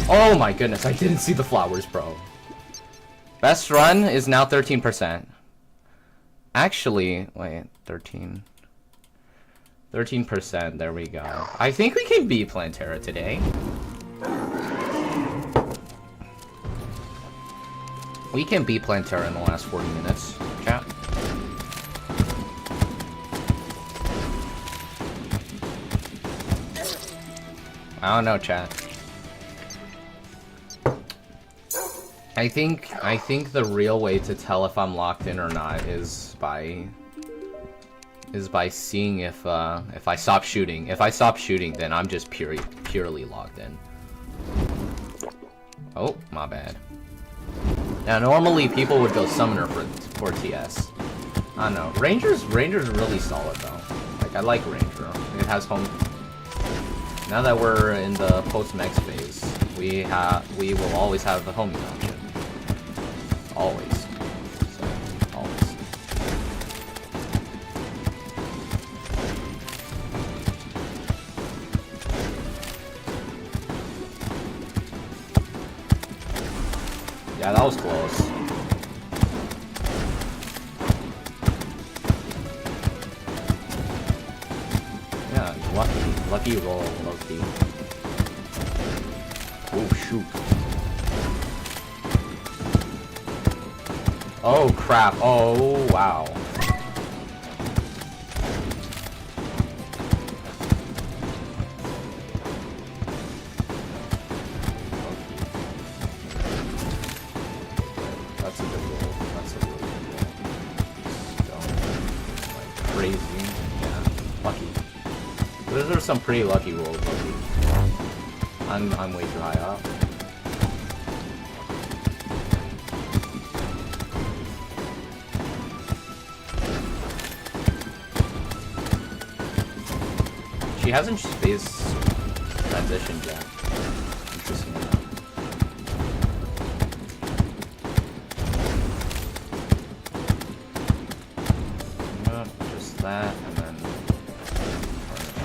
Oh my goodness, I didn't see the flowers, bro. Best run is now 13%. Actually, wait, 13%, there we go. I think we can beat Plantera today. We can beat Plantera in the last 40 minutes, chat. I don't know, chat. I think the real way to tell if I'm locked in or not is by seeing if I stop shooting. If I stop shooting, then I'm just purely logged in. Oh, my bad. Now, normally people would go Summoner for TS. I don't know. Ranger's really solid though. Like, I like Ranger. It has home. Now that we're in the post-Mex phase, we will always have the homing option. Always. So, always. Yeah, that was close. Yeah, lucky roll, lucky. Oh shoot. Oh crap, oh wow. That's a good roll, that's a really good roll. Stone, like crazy, yeah, lucky. Those are some pretty lucky rolls, lucky. I'm way too high up. She hasn't phase transitioned yet. Interesting enough. Yeah, just that, and then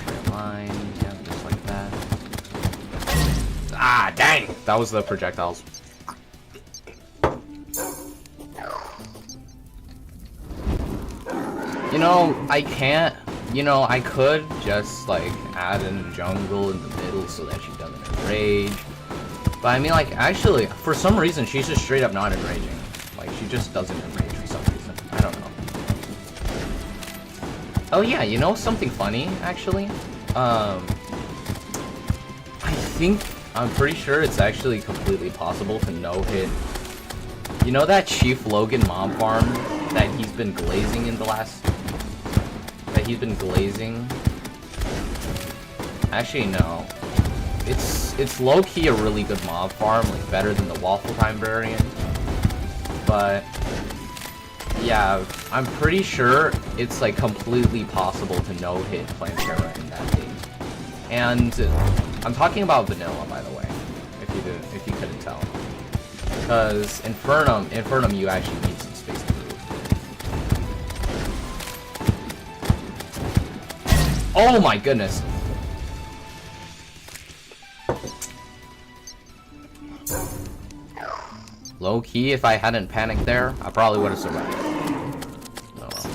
straight line. Yeah, just like that. Ah, dang! That was the projectiles. You know, I can't. You know, I could just, like, add in a jungle in the middle so that she doesn't enrage. But I mean, like, actually, for some reason, she's just straight up not enraging. Like, she just doesn't enrage for some reason. I don't know. Oh yeah, you know something funny, actually? I'm pretty sure it's actually completely possible to no-hit. You know that Chief Logan mob farm that he's been glazing in the last... He's been glazing. Actually, no. It's low-key a really good mob farm, like better than the Waffle Time variant. But yeah, I'm pretty sure it's like completely possible to no-hit Plantera in that game. And I'm talking about vanilla, by the way, if you couldn't tell. Because Infernum, you actually need some space to move. Oh my goodness! Low key, if I hadn't panicked there, I probably would have survived. Oh well.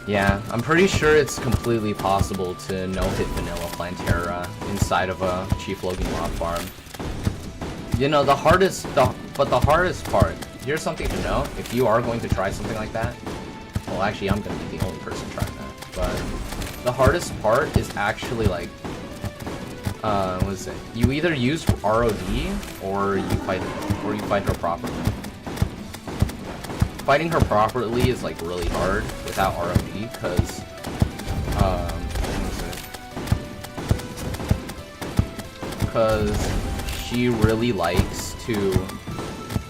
Yeah, I'm pretty sure it's completely possible to no-hit vanilla Plantera inside of a Chief Logan mob farm. You know, the hardest part, here's something to know, if you are going to try something like that, well, actually, I'm going to be the only person trying that. But the hardest part is actually like, what is it? You either use ROD or you fight her properly. Fighting her properly is like really hard without ROD because, what is it? Because she really likes to.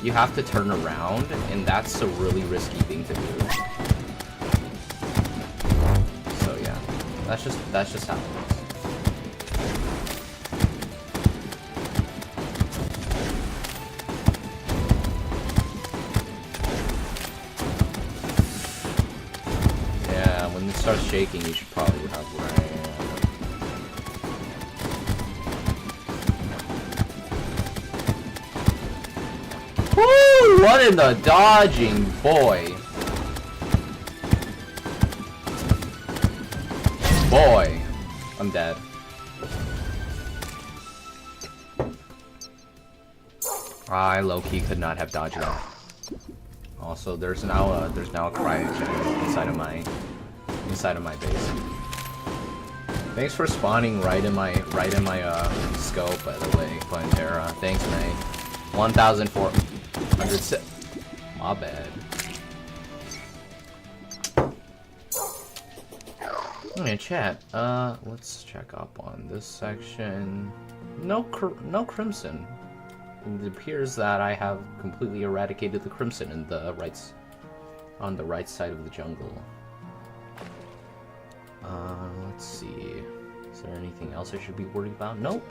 You have to turn around, and that's a really risky thing to do. That's just how it works. Yeah, when it starts shaking, you should probably have Woo! What in the dodging, boy? Boy, I'm dead. I low-key could not have dodged that. Also, there's now a cryogen inside of my base. Thanks for spawning right in my scope, by the way, Plantera. Thanks, mate. 1,400. My bad. Okay, chat. Let's check up on this section. No crimson. It appears that I have completely eradicated the crimson in the on the right side of the jungle. Let's see. Is there anything else I should be worried about? Nope.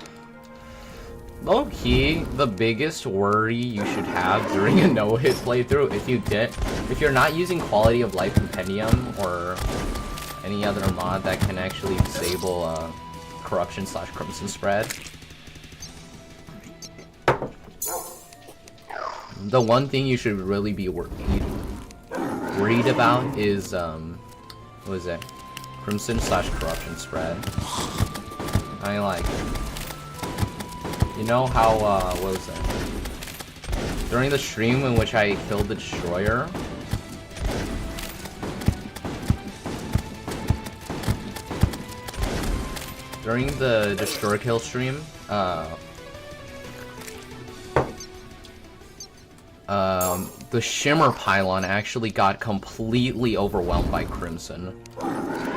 Low-key, the biggest worry you should have during a no-hit playthrough, if you're not using Quality of Life Compendium or any other mod that can actually disable corruption / crimson spread. The one thing you should really be worried about is what is it? Crimson / corruption spread. I like, you know how what was it? During the stream in which I killed the destroyer. During the destroyer kill stream, the shimmer pylon actually got completely overwhelmed by crimson,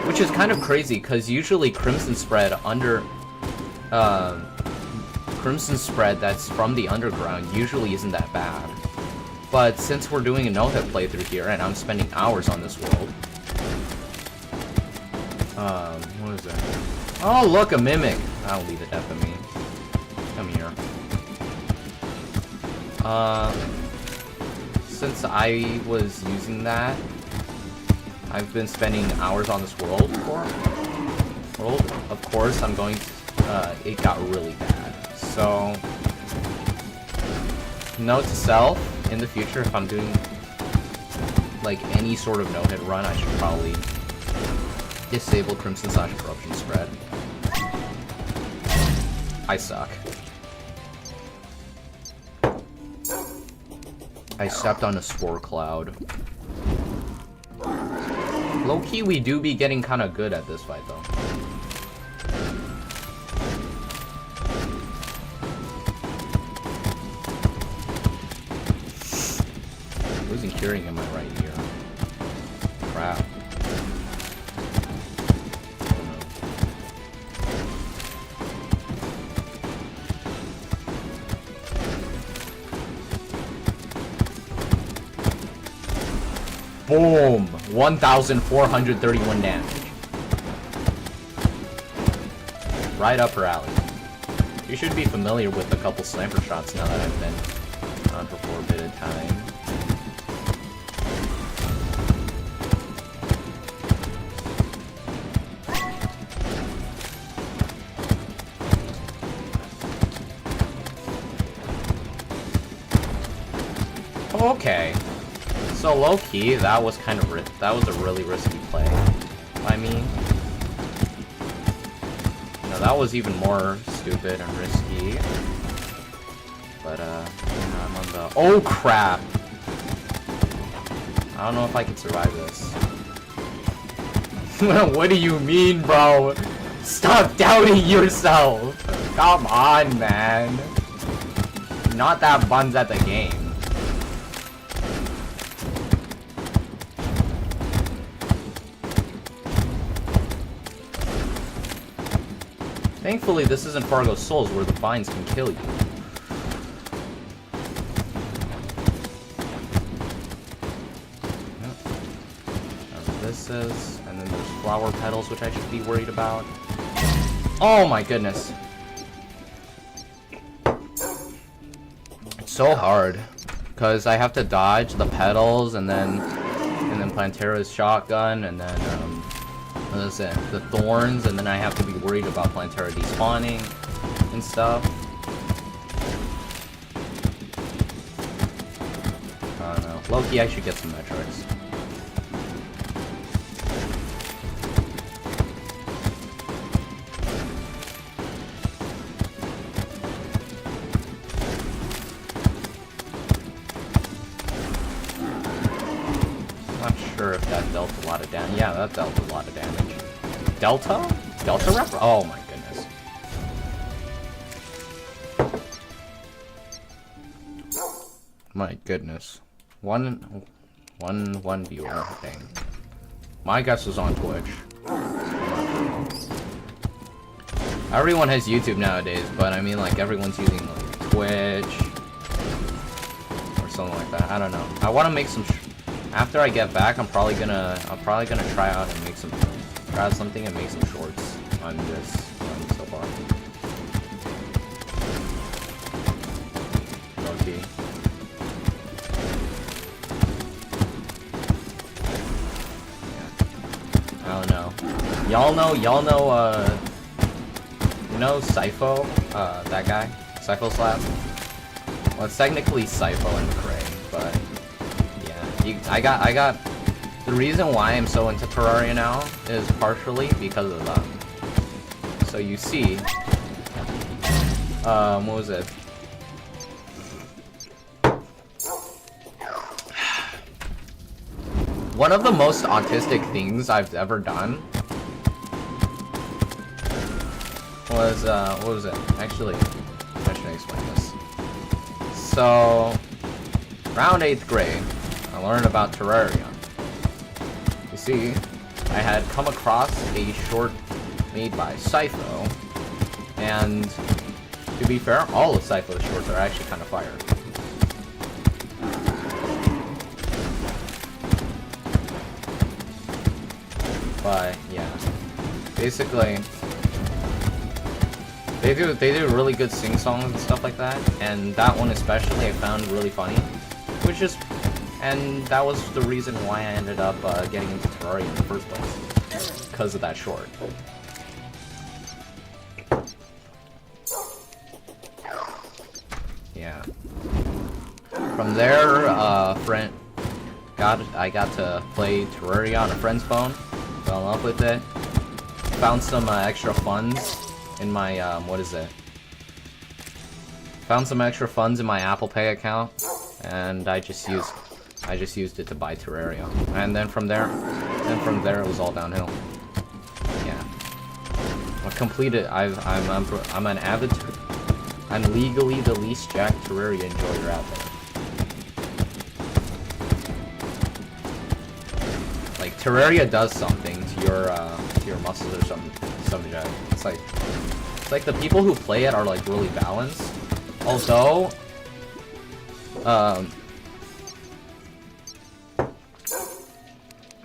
which is kind of crazy because usually crimson spread that's from the underground usually isn't that bad. But since we're doing a no-hit playthrough here and I'm spending hours on this world, what is it? Oh, look, a mimic. I'll leave it at me. Come here. Since I was using that, I've been spending hours on this world. Of course, I'm going to, it got really bad. So, note to self, in the future, if I'm doing, like, any sort of no-hit run, I should probably disable Crimson / Corruption spread. I suck. I stepped on a spore cloud. Low-key, we do be getting kind of good at this fight, though. Losing curing in my right ear. Crap. Boom! 1,431 damage. Right up her alley. You should be familiar with a couple sniper shots now that I've been on for a bit of time. Okay. So low-key, that was kind of that was a really risky play by me. No, that was even more stupid and risky. But I'm on the. Oh crap! I don't know if I can survive this. What do you mean, bro? Stop doubting yourself. Come on, man. Not that buns at the game. Thankfully, this isn't Fargo Souls where the vines can kill you. This is, and then there's flower petals, which I should be worried about. Oh my goodness. It's so hard, because I have to dodge the petals, and then Plantera's shotgun, and then, what is it? The thorns, and then I have to be worried about Plantera despawning and stuff. I don't know. Low-key, I should get some metrics. Not sure if that dealt a lot of damage. Yeah, that dealt a lot of damage. Delta? Delta Rep? Oh my goodness. My goodness. One viewer thing. My guess was on Twitch. Everyone has YouTube nowadays, but I mean like everyone's using like Twitch or something like that. I don't know. I want to make some. After I get back, I'm probably gonna try out and make some, try out something and make some shorts on this so far. Okay. Yeah. I don't know. Y'all know, you know Sypho? That guy? Sypho Slap? Well, it's technically Sypho and Cray, but yeah. I got... The reason why I'm so into Terraria now is partially because of them. So you see... what was it? One of the most autistic things I've ever done was, what was it? Actually, I should explain this. So, around 8th grade, I learned about Terraria. You see, I had come across a short made by Sypho, and to be fair, all of Sypho's shorts are actually kind of fire. But yeah, basically, they do really good sing songs and stuff like that, and that one especially I found really funny, and that was the reason why I ended up getting into Terraria in the first place, because of that short. Yeah. From there, I got to play Terraria on a friend's phone. Fell in love with it. Found some extra funds in my what is it? Found some extra funds in my Apple Pay account, and I just used it to buy Terraria. And then from there, it was all downhill. Yeah. I'm an avid. I'm legally the least jack Terraria enjoyer out there. Like, Terraria does something to your muscles or some jack. It's like the people who play it are like really balanced. Although,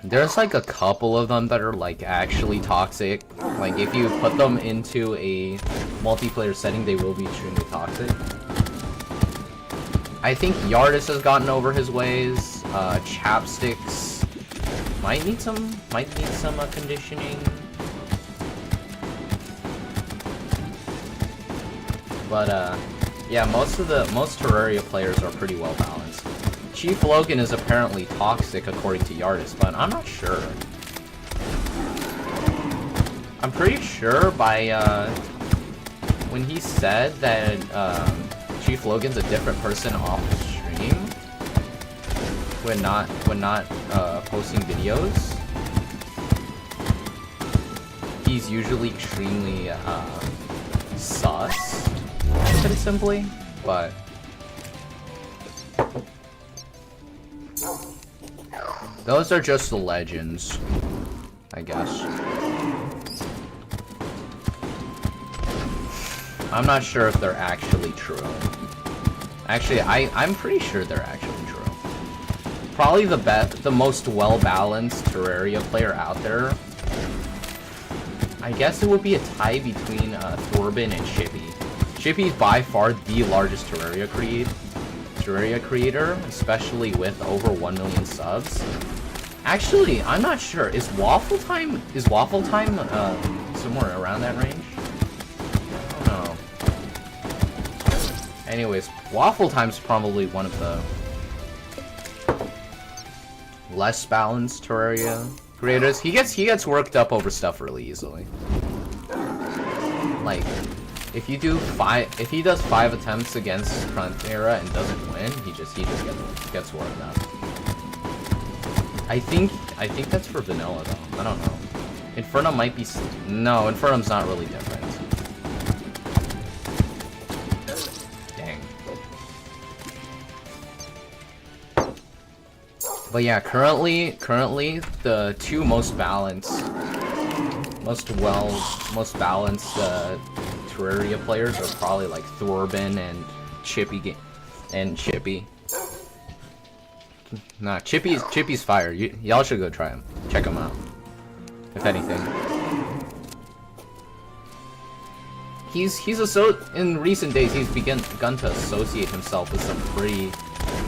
there's like a couple of them that are like actually toxic. Like, if you put them into a multiplayer setting, they will be extremely toxic. I think Yardis has gotten over his ways. Chapsticks might need some conditioning. But yeah, most Terraria players are pretty well balanced. Chief Logan is apparently toxic according to Yardis, but I'm not sure. I'm pretty sure by when he said that Chief Logan's a different person off the stream when not posting videos. He's usually extremely sus, to put it simply, but those are just the legends, I guess. I'm not sure if they're actually true. Actually, I'm pretty sure they're actually true. Probably the most well-balanced Terraria player out there. I guess it would be a tie between Thorbin and Shippy. Shippy's by far the largest Terraria creator, especially with over 1 million subs. Actually, I'm not sure. Is Waffle Time somewhere around that range? I don't know. Anyways, Waffle Time's probably one of the less balanced Terraria creators. He gets worked up over stuff really easily. Like, if he does 5 attempts against Frontera and doesn't win, he just gets worked up. I think that's for vanilla though. I don't know. Infernum might be... No, Infernum's not really different. Dang. But yeah, currently, the two most balanced, most balanced Terraria players are probably like Thorbin and Chippy. Nah, Chippy's fire. Y'all should go try him. Check him out. If anything, in recent days he's begun to associate himself with some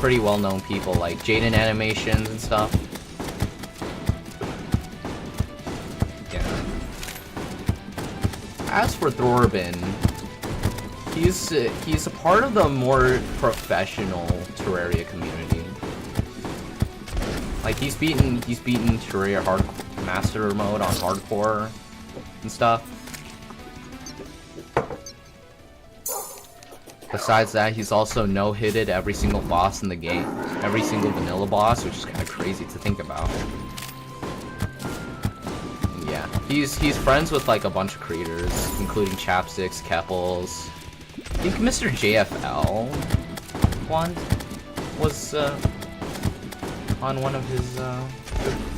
pretty well-known people like Jaden Animations and stuff. Yeah. As for Thorbin, he's a part of the more professional Terraria community. Like he's beaten Terraria Master mode on hardcore and stuff. Besides that, he's also no-hitted every single boss in the game, every single vanilla boss, which is kind of crazy to think about. And yeah, he's friends with like a bunch of creators, including Chapsticks, Keppels. I think Mr. JFL one was on one of his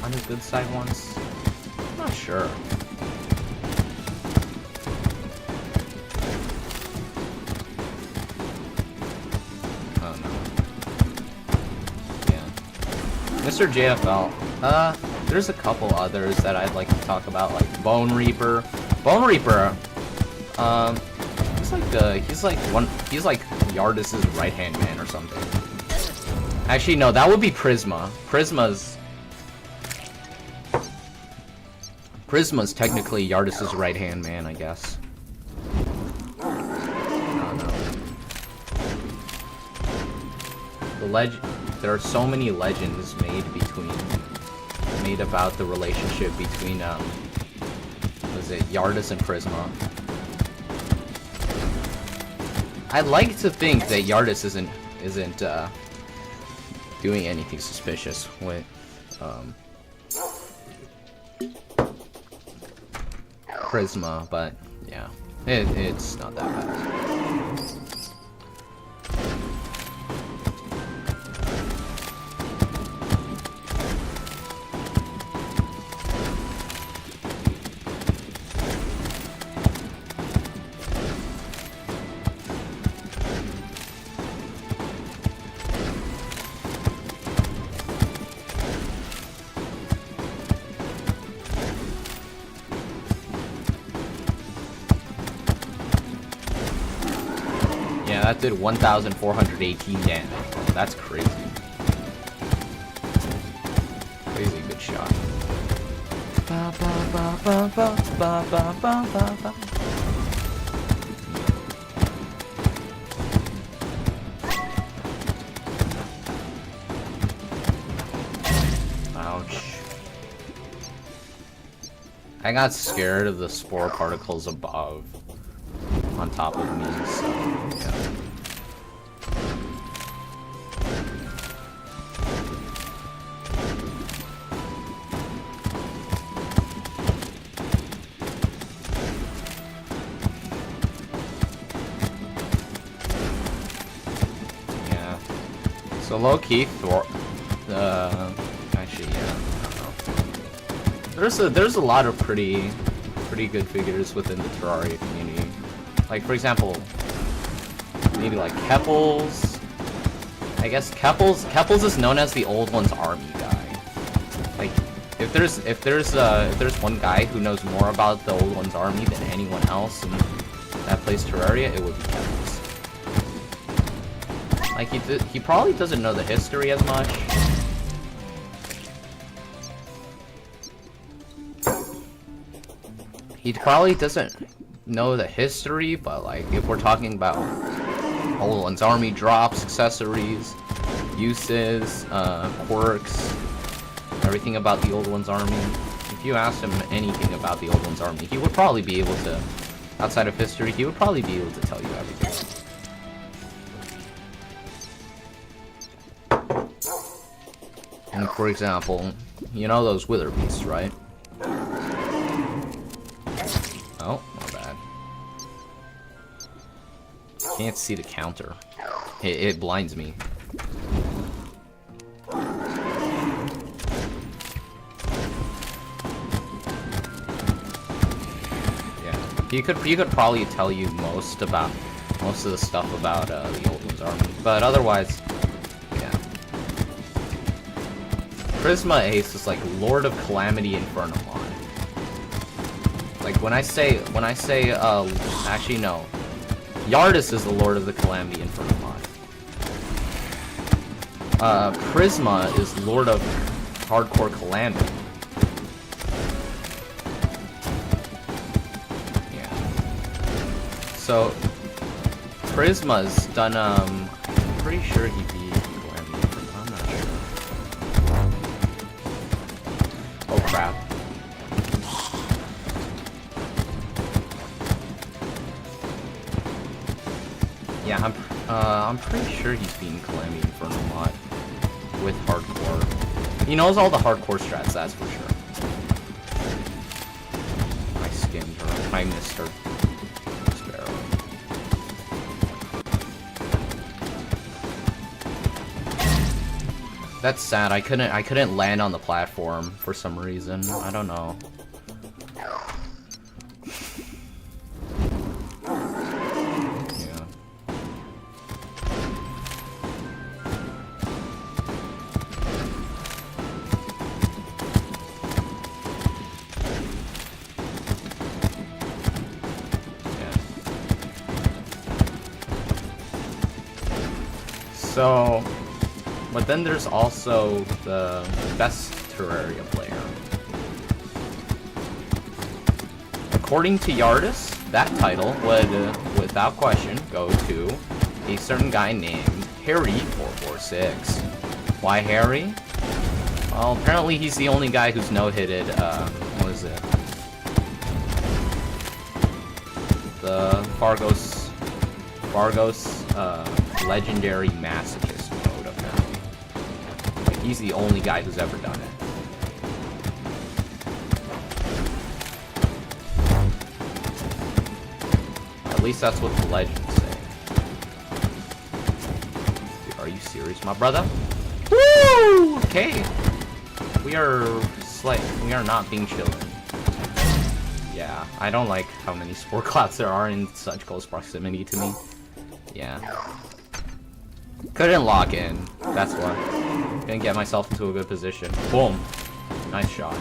on his good side once. I'm not sure. Oh no. Yeah. Mr. JFL. There's a couple others that I'd like to talk about, like Bone Reaper. Bone Reaper. He's like Yardis's right-hand man or something. Actually, no, that would be Prisma. Prisma's technically Yardis's right-hand man, I guess. There are so many legends made about the relationship between was it Yardis and Prisma. I'd like to think that Yardis isn't doing anything suspicious with Prisma, but yeah, it's not that bad. That did 1,418 damage. That's crazy. Crazy good shot. Ouch. I got scared of the spore particles above. On top of me, so yeah. Yeah. So low key actually yeah, I don't know. There's a lot of pretty good figures within the Terraria community. Like, for example, maybe like Keppels. I guess Keppels is known as the Old One's Army guy. Like, if there's one guy who knows more about the Old One's Army than anyone else that plays Terraria, it would be Keppels. Like, he probably doesn't know the history as much. He probably doesn't know the history, but like if we're talking about Old One's Army drops, accessories, uses, quirks, everything about the Old One's Army, if you asked him anything about the Old One's Army, he would probably be able to, outside of history, he would probably be able to tell you everything. And for example, you know those wither beasts, right? Oh, my bad. Can't see the counter. It blinds me. Yeah, he could probably tell you most of the stuff about the Old One's army, but otherwise, yeah. Prisma Ace is like Lord of Calamity Infernum Mod. Like when I say actually no. Yardis is the Lord of the Calamity Infernum Mod. Prisma is Lord of Hardcore Calamity. Yeah. So Prisma's done I'm pretty sure he beat Calamity. I'm not sure. Oh crap. Yeah, I'm pretty sure he's beaten Calamity Infernum Mod with hardcore. He knows all the hardcore strats, that's for sure. I skimmed her. I missed her. Sparrow. That's sad. I couldn't land on the platform for some reason. I don't know. So, but then there's also the best Terraria player. According to Yardis, that title would, without question, go to a certain guy named Harry446. Why Harry? Well, apparently he's the only guy who's no-hitted, what is it? The Fargo's, legendary masochist mode, apparently. Like, he's the only guy who's ever done it. At least that's what the legends say. Dude, are you serious, my brother? Woo! Okay. We are not being children. Yeah, I don't like how many spore clouds there are in such close proximity to me. Yeah. Couldn't lock in. That's why. Couldn't get myself into a good position. Boom. Nice shot.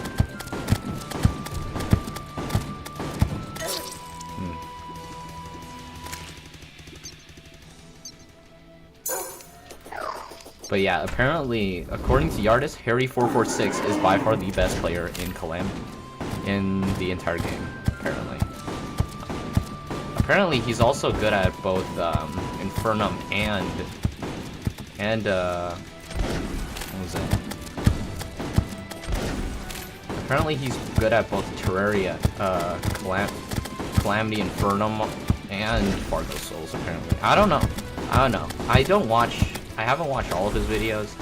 But yeah, apparently, according to Yardis, Harry446 is by far the best player in Calamity. In the entire game, apparently. Apparently, he's also good at both Infernum and what was it? Apparently, he's good at both Terraria, Calamity Infernum, and Fargo Souls. Apparently, I don't know. I haven't watched all of his videos.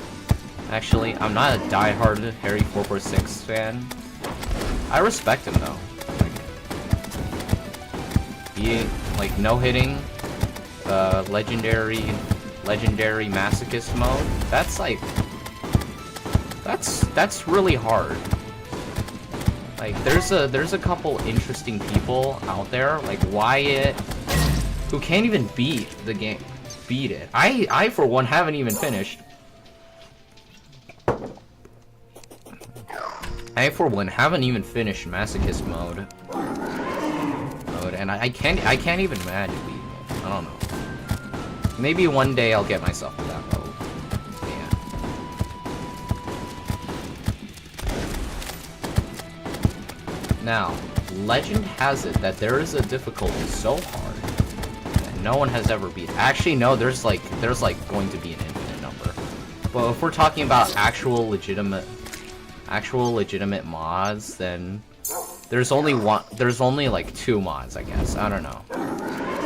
Actually, I'm not a diehard Harry446 fan. I respect him though. Like no-hitting, legendary masochist mode. That's like, that's really hard. Like there's a couple interesting people out there, like Wyatt, who can't even beat the game. Beat it. I for one haven't even finished. I for one haven't even finished masochist mode. And I can't even imagine beating it. I don't know. Maybe one day I'll get myself to that mode. Yeah. Now, legend has it that there is a difficulty so hard that no one has ever beat. Actually, no. There's like going to be an infinite number. But if we're talking about actual legitimate mods, then there's only like 2 mods, I guess. I don't know.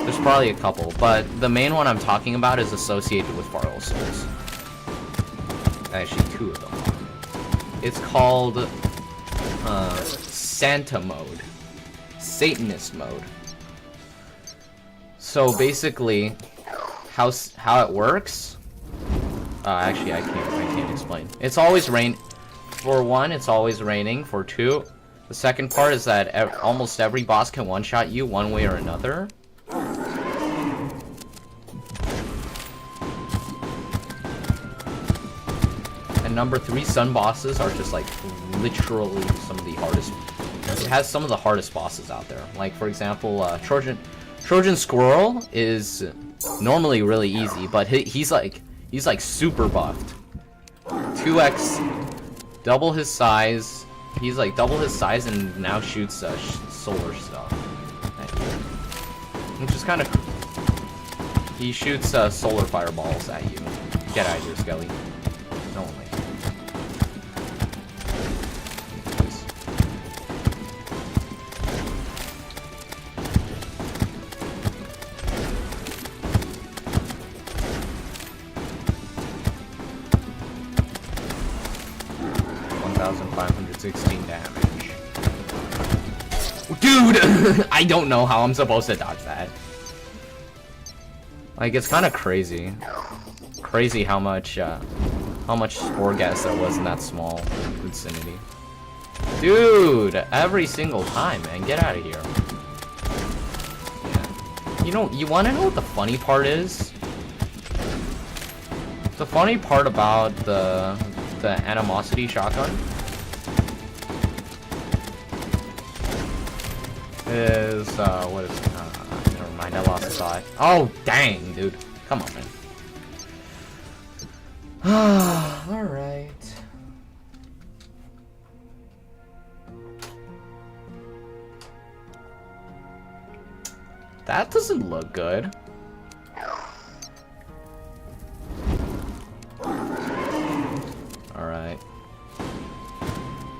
There's probably a couple, but the main one I'm talking about is associated with Fargo Souls. Actually, 2 of them are. It's called Santa Mode. Satanist mode. So basically, how it works. Actually, I can't explain. It's always rain. For one, it's always raining. For two, the second part is that almost every boss can one-shot you one way or another. And number three, sun bosses are just like literally some of the hardest. It has some of the hardest bosses out there. Like for example, Trojan Squirrel is normally really easy, but he's like super buffed. 2x, double his size. He's like double his size and now shoots solar stuff at you, which is kind of. He shoots solar fireballs at you. Get out of here, Skelly. No one likes you. 1,516 damage. Dude! I don't know how I'm supposed to dodge that. Like, it's kind of crazy. Crazy how much spore gas there was in that small vicinity. Dude! Every single time, man. Get out of here. Yeah. You wanna know what the funny part is? The funny part about the animosity shotgun is what is it? Never mind, I lost the thought. Oh dang, dude. Come on, man. Alright. That doesn't look good. Alright.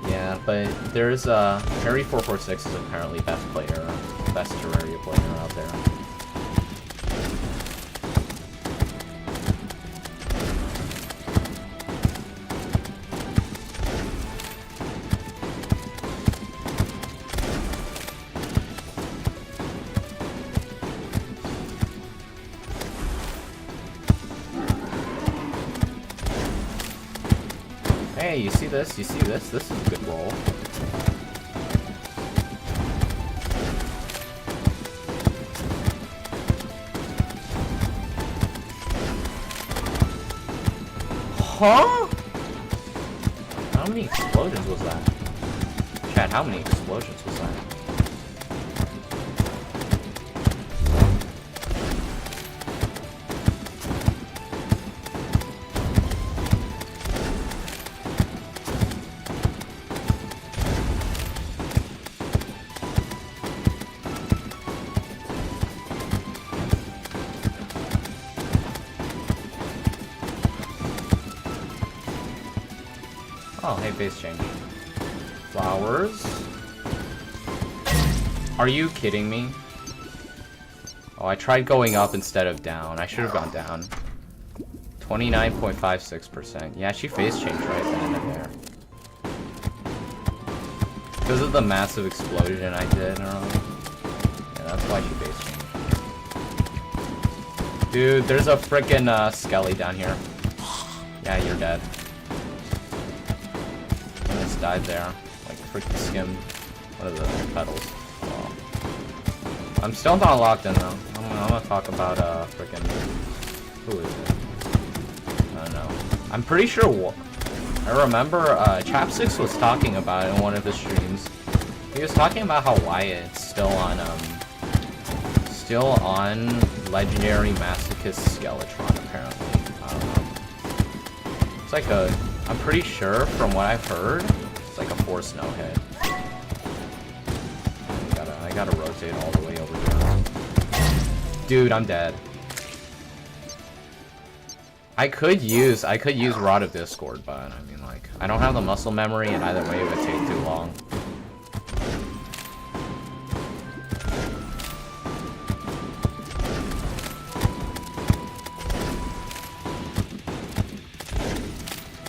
Yeah, but there's Harry446 is apparently best Terraria player out there. Hey, you see this? You see this? This is a good roll. Huh? How many explosions was that? Chat, how many explosions was that? Oh, hey, base change. Flowers. Are you kidding me? Oh, I tried going up instead of down. I should have gone down. 29.56%. Yeah, she face changed right then and there. Because of the massive explosion I did earlier. Yeah, that's why she face changed. Dude, there's a frickin' Skelly down here. Yeah, you're dead. Died there, like freaking skimmed one of the petals. Oh. I'm still not locked in though. I'm gonna talk about freaking who is it? I don't know. I'm pretty sure. I remember Chapsticks was talking about it in one of his streams. He was talking about how Wyatt's still on Legendary Masochist Skeletron apparently. I don't know. It's like a. I'm pretty sure from what I've heard. It's like a force no-hit. I gotta rotate all the way over here. Dude, I'm dead. I could use Rod of Discord, but I mean like I don't have the muscle memory and either way it would take too long.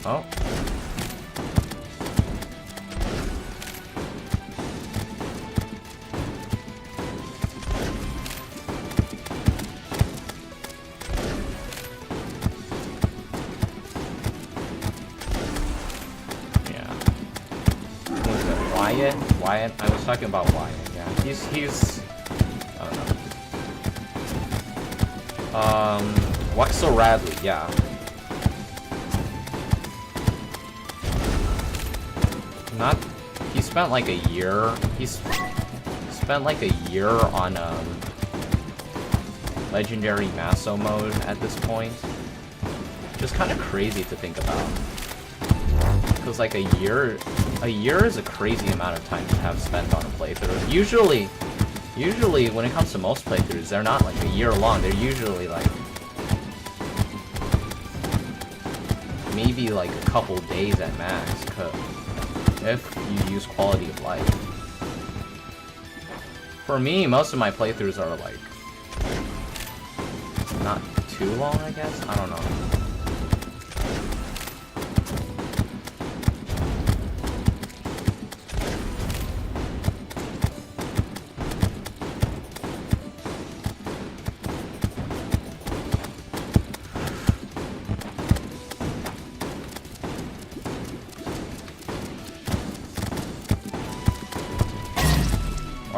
Oh. Wyatt? I was talking about Wyatt, yeah. He's... I don't know. Wexel Radley, yeah. He spent like a year... spent like a year on, Legendary Masso mode at this point. Just kind of crazy to think about. Because like a year is a crazy amount of time to have spent on a playthrough. Usually when it comes to most playthroughs, they're not like a year long. They're usually like maybe like a couple days at max, if you use quality of life. For me, most of my playthroughs are like not too long, I guess. I don't know.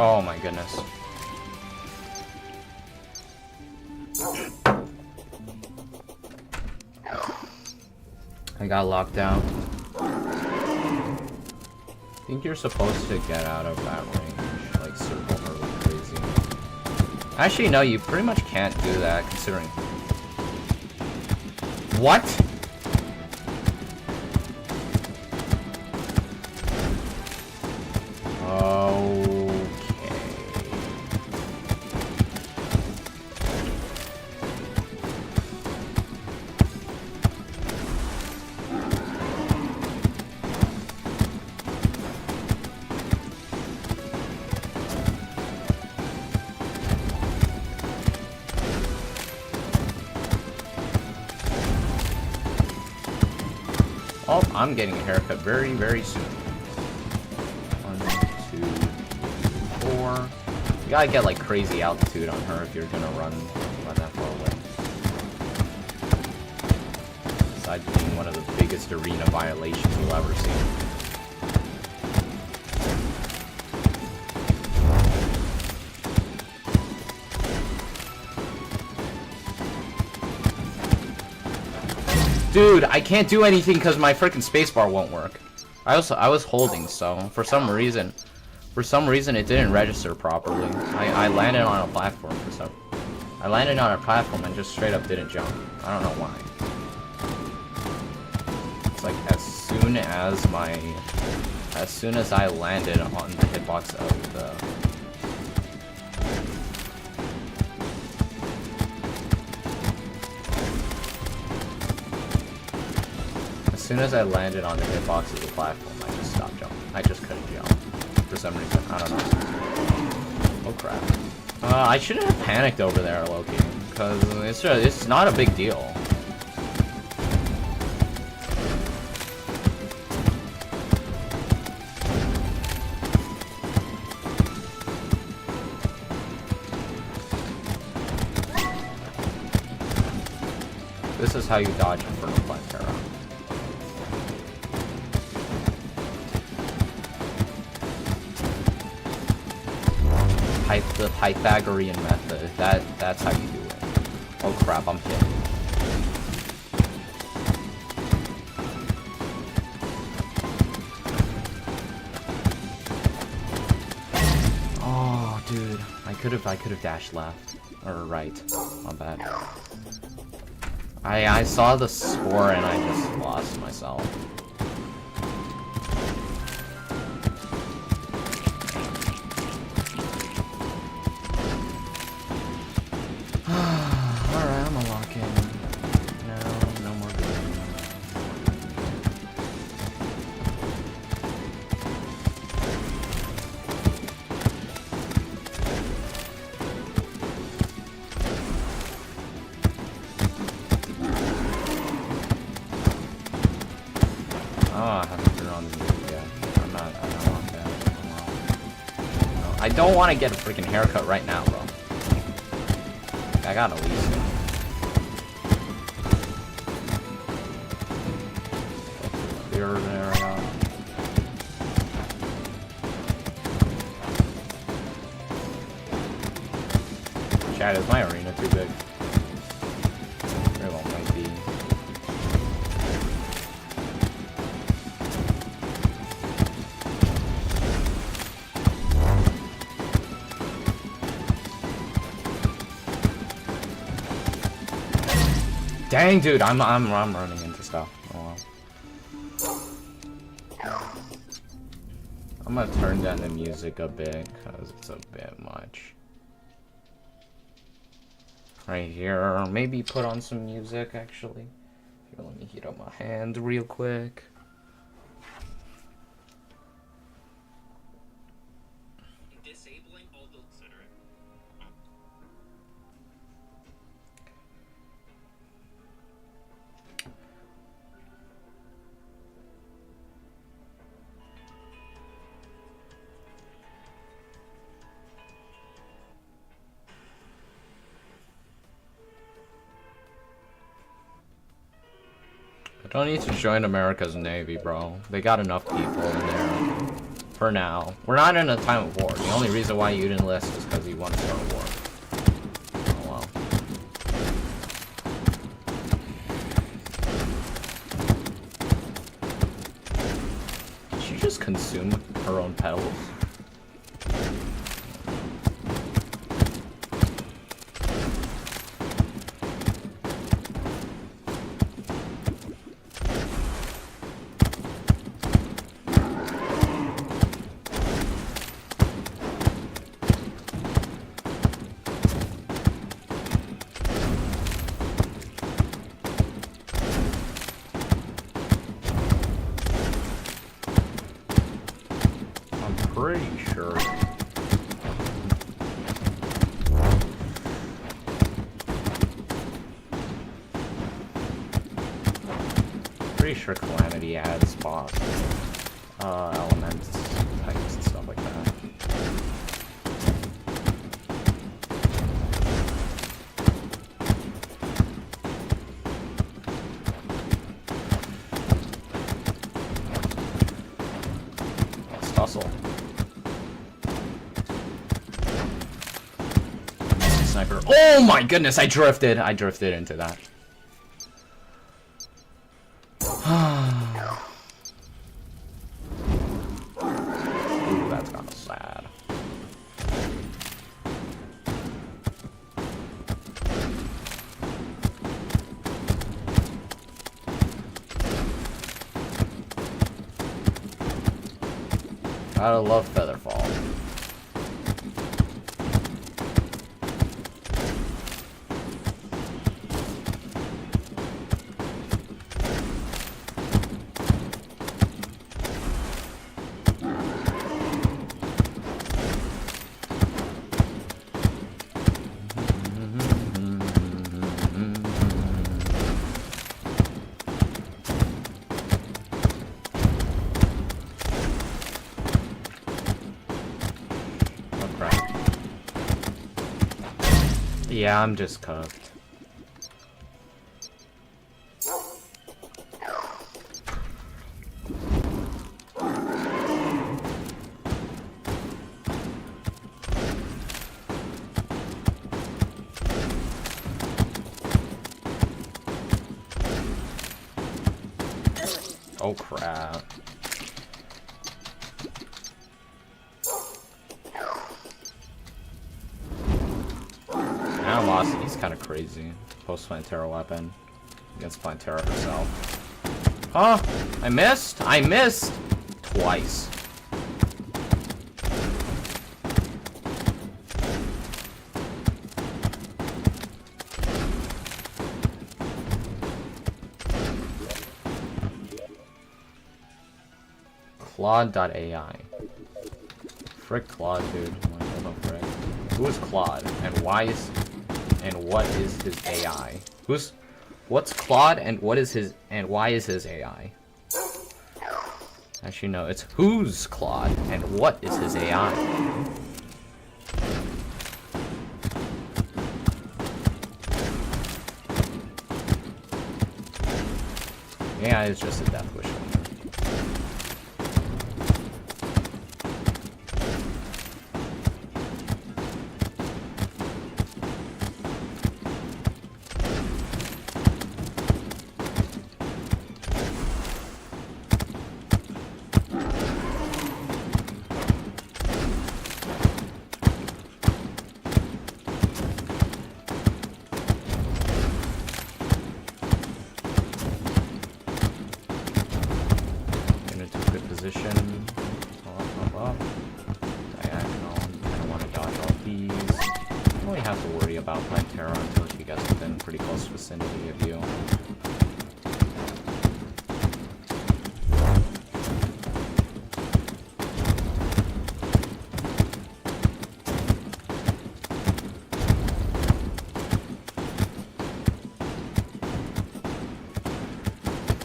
Oh my goodness. I got locked out. I think you're supposed to get out of that range, like circle her like crazy. Actually, no, you pretty much can't do that considering. What? Oh, I'm getting a haircut very, very soon. 1, 2, 4. You gotta get like crazy altitude on her if you're gonna run that far away. Besides being one of the biggest arena violations you'll ever see. Dude, I can't do anything because my freaking spacebar won't work. I was holding, so for some reason it didn't register properly. I landed on a platform and just straight up didn't jump. I don't know why. It's like as soon as I landed on the hitbox of the. As soon as I landed on the hitbox of the platform, I just stopped jumping. I just couldn't jump. For some reason. I don't know. Oh crap. I shouldn't have panicked over there, Loki. Because it's not a big deal. This is how you dodge Infernum Mod Terra. The Pythagorean method. That's how you do it. Oh crap, I'm hit. Oh dude. I could have dashed left. Or right. My bad. I saw the spore and I just lost myself. I don't want to get a freaking haircut right now, bro. I gotta leave. Clear area. Chat, is my arena too big? Very well might be. Dang, dude, I'm running into stuff. Oh, well. I'm gonna turn down the music a bit because it's a bit much. Right here, maybe put on some music actually. Here, let me heat up my hand real quick. Disabling all the I don't need to join America's Navy, bro. They got enough people in there. For now. We're not in a time of war. The only reason why you didn't enlist is because you want to start a war. Oh well. Did she just consume her own petals? Calamity adds spots, elements, types, and stuff like that. Let's hustle. Sniper. Oh my goodness! I drifted into that. Ooh, that's kind of sad. Gotta love Featherfall. Yeah, I'm just cooked. Oh crap. Animosity's kind of crazy. Post-Plantera weapon against Plantera herself. Huh? I missed? I missed! Twice. Claude.ai. Frick Claude, dude. What the frick? Who is Claude? And why is... and what is his AI? What's Claude and what is his... and why is his AI? Actually, no. It's who's Claude and what is his AI? AI is just a death wish. about playing Terra until he gets within pretty close vicinity of you.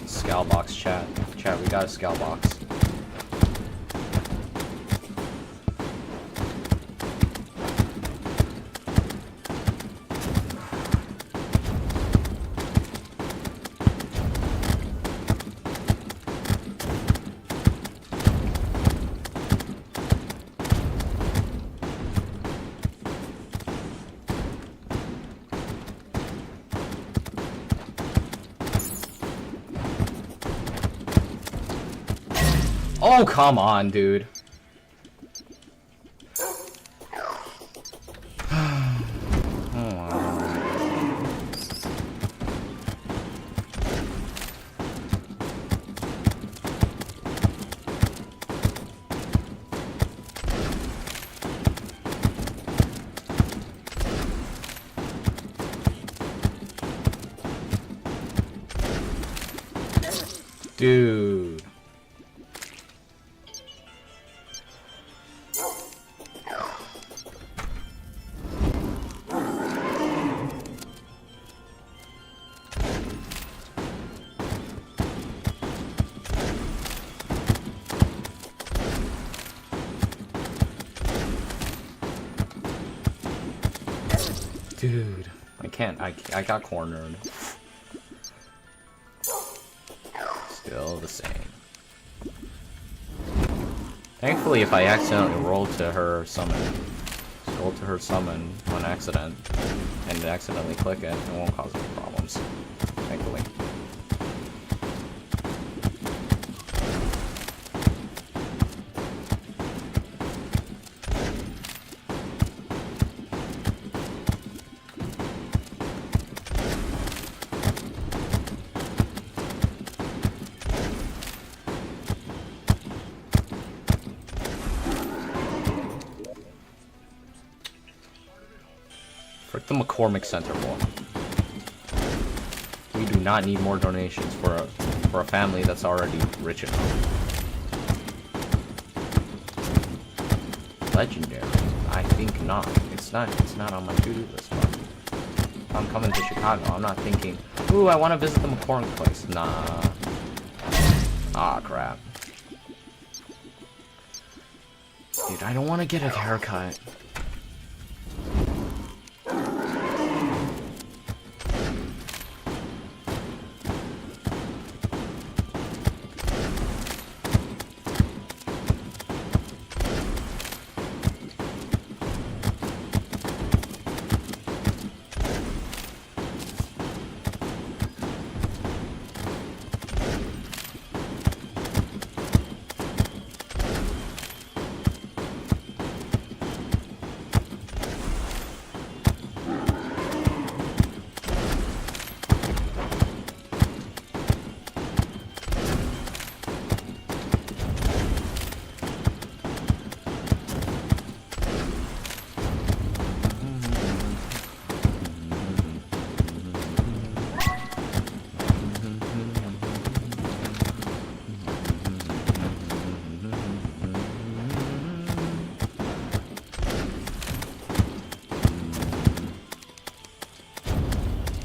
Scowl box, chat. Chat, we got a scowl box. Oh, come on, dude. Dude. Dude, I can't, I got cornered. Still the same. Thankfully, if I accidentally roll to her summon on accident, and accidentally click it, it won't cause any problems. Thankfully. Frick the McCormick Center wall. We do not need more donations for a family that's already rich enough. Legendary? I think not. It's not on my to-do list. If I'm coming to Chicago, I'm not thinking, ooh, I want to visit the McCormick place. Nah. Ah, crap. Dude, I don't want to get a haircut.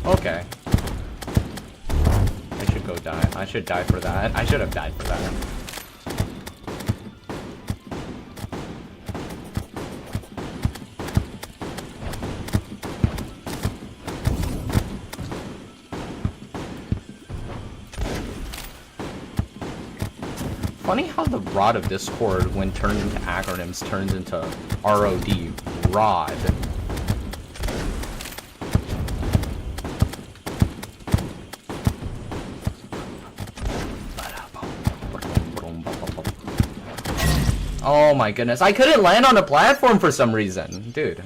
Okay. I should go die. I should die for that. I should have died for that. Funny how the Rod of Discord, when turned into acronyms, turns into ROD. Rod. Oh my goodness, I couldn't land on a platform for some reason, dude.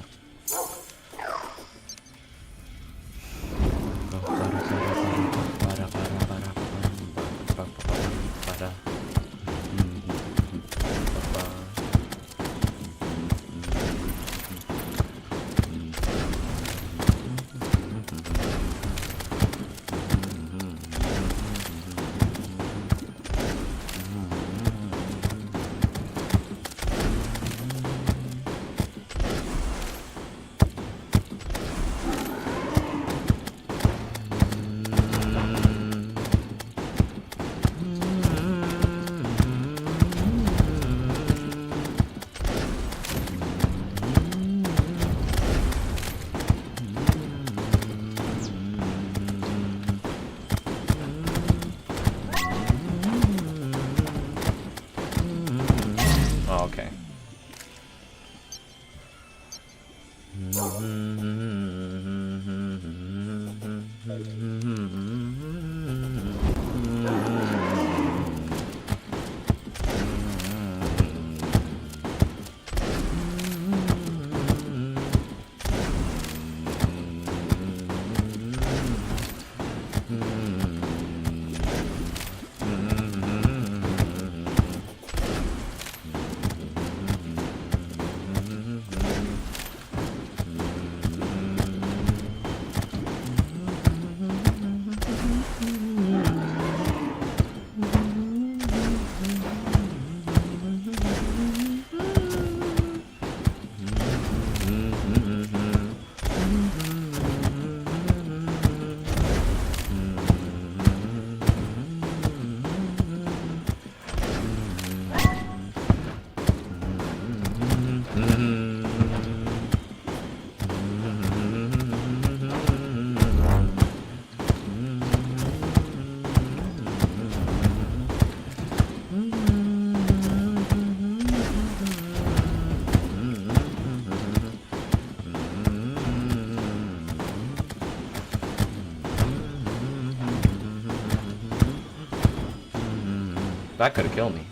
That could have killed me.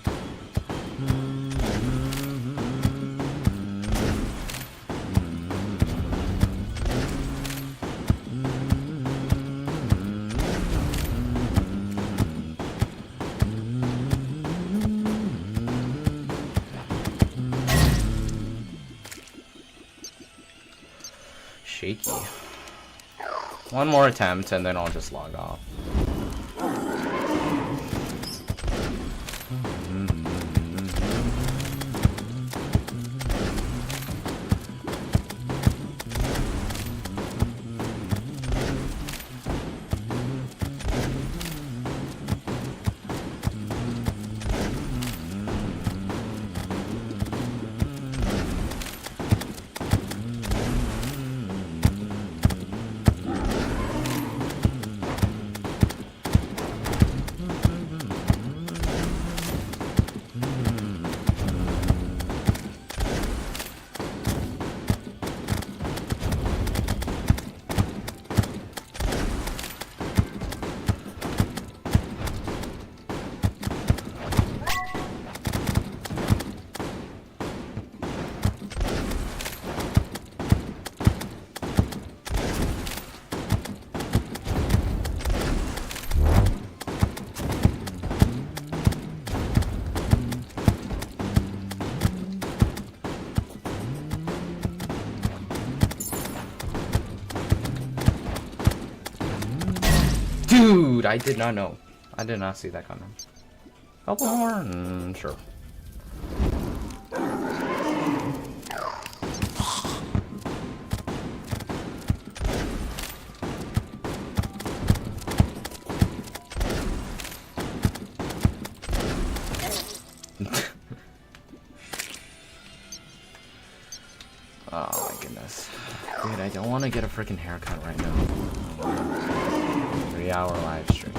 Shaky. One more attempt and then I'll just log off. Dude, I did not know. I did not see that coming. Couple more? Sure. Oh my goodness. Dude, I don't want to get a freaking haircut right now. 3-hour live stream.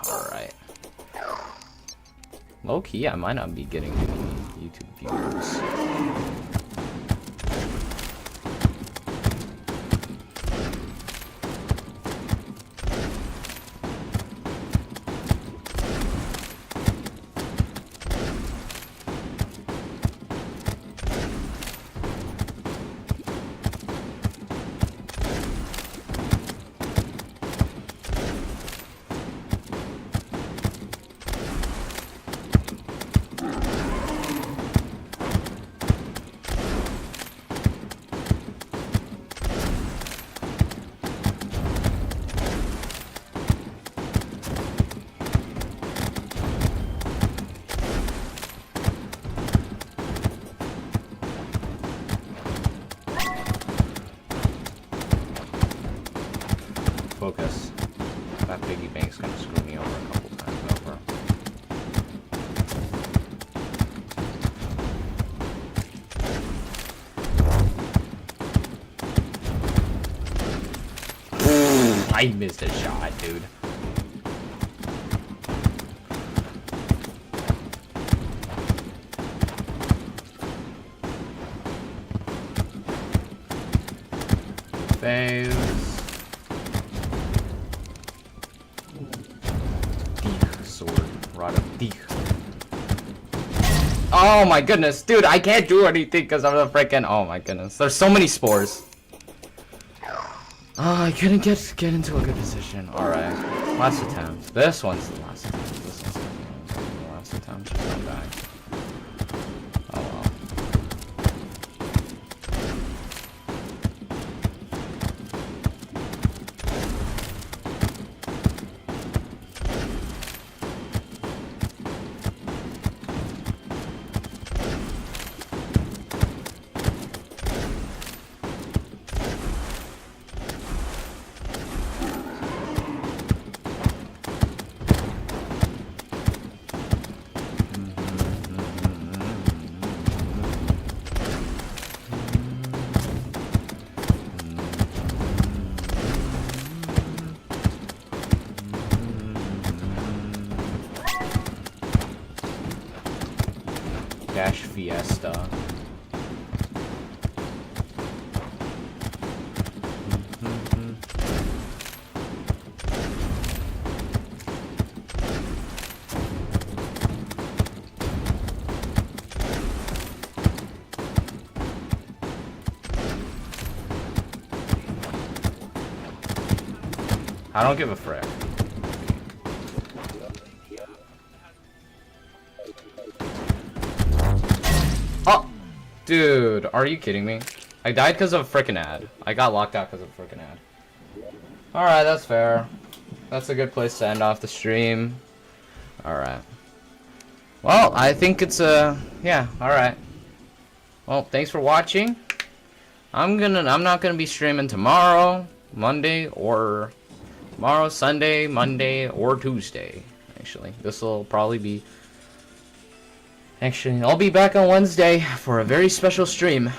Alright. Low key, I might not be getting any YouTube viewers. That piggy bank's gonna screw me over a couple times over. I missed a shot, dude. Phase. Deek sword. Rod of Deek. Oh my goodness, dude, I can't do anything because of the freaking. Oh my goodness, there's so many spores. Oh, I couldn't get into a good position. Alright. Last attempt. This one's the last attempt. This one's the last attempt. Just come back. Oh well. Dash Fiesta. I don't give a frick. Oh! Dude, are you kidding me? I died because of a frickin' ad. I got locked out because of a frickin' ad. Alright, that's fair. That's a good place to end off the stream. Alright. Well, I think it's yeah, alright. Well, thanks for watching. I'm not gonna be streaming tomorrow, Monday, or tomorrow, Sunday, Monday, or Tuesday. Actually, this will probably be. Actually, I'll be back on Wednesday for a very special stream.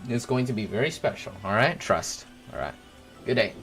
It's going to be very special. All right, trust. All right. Good day.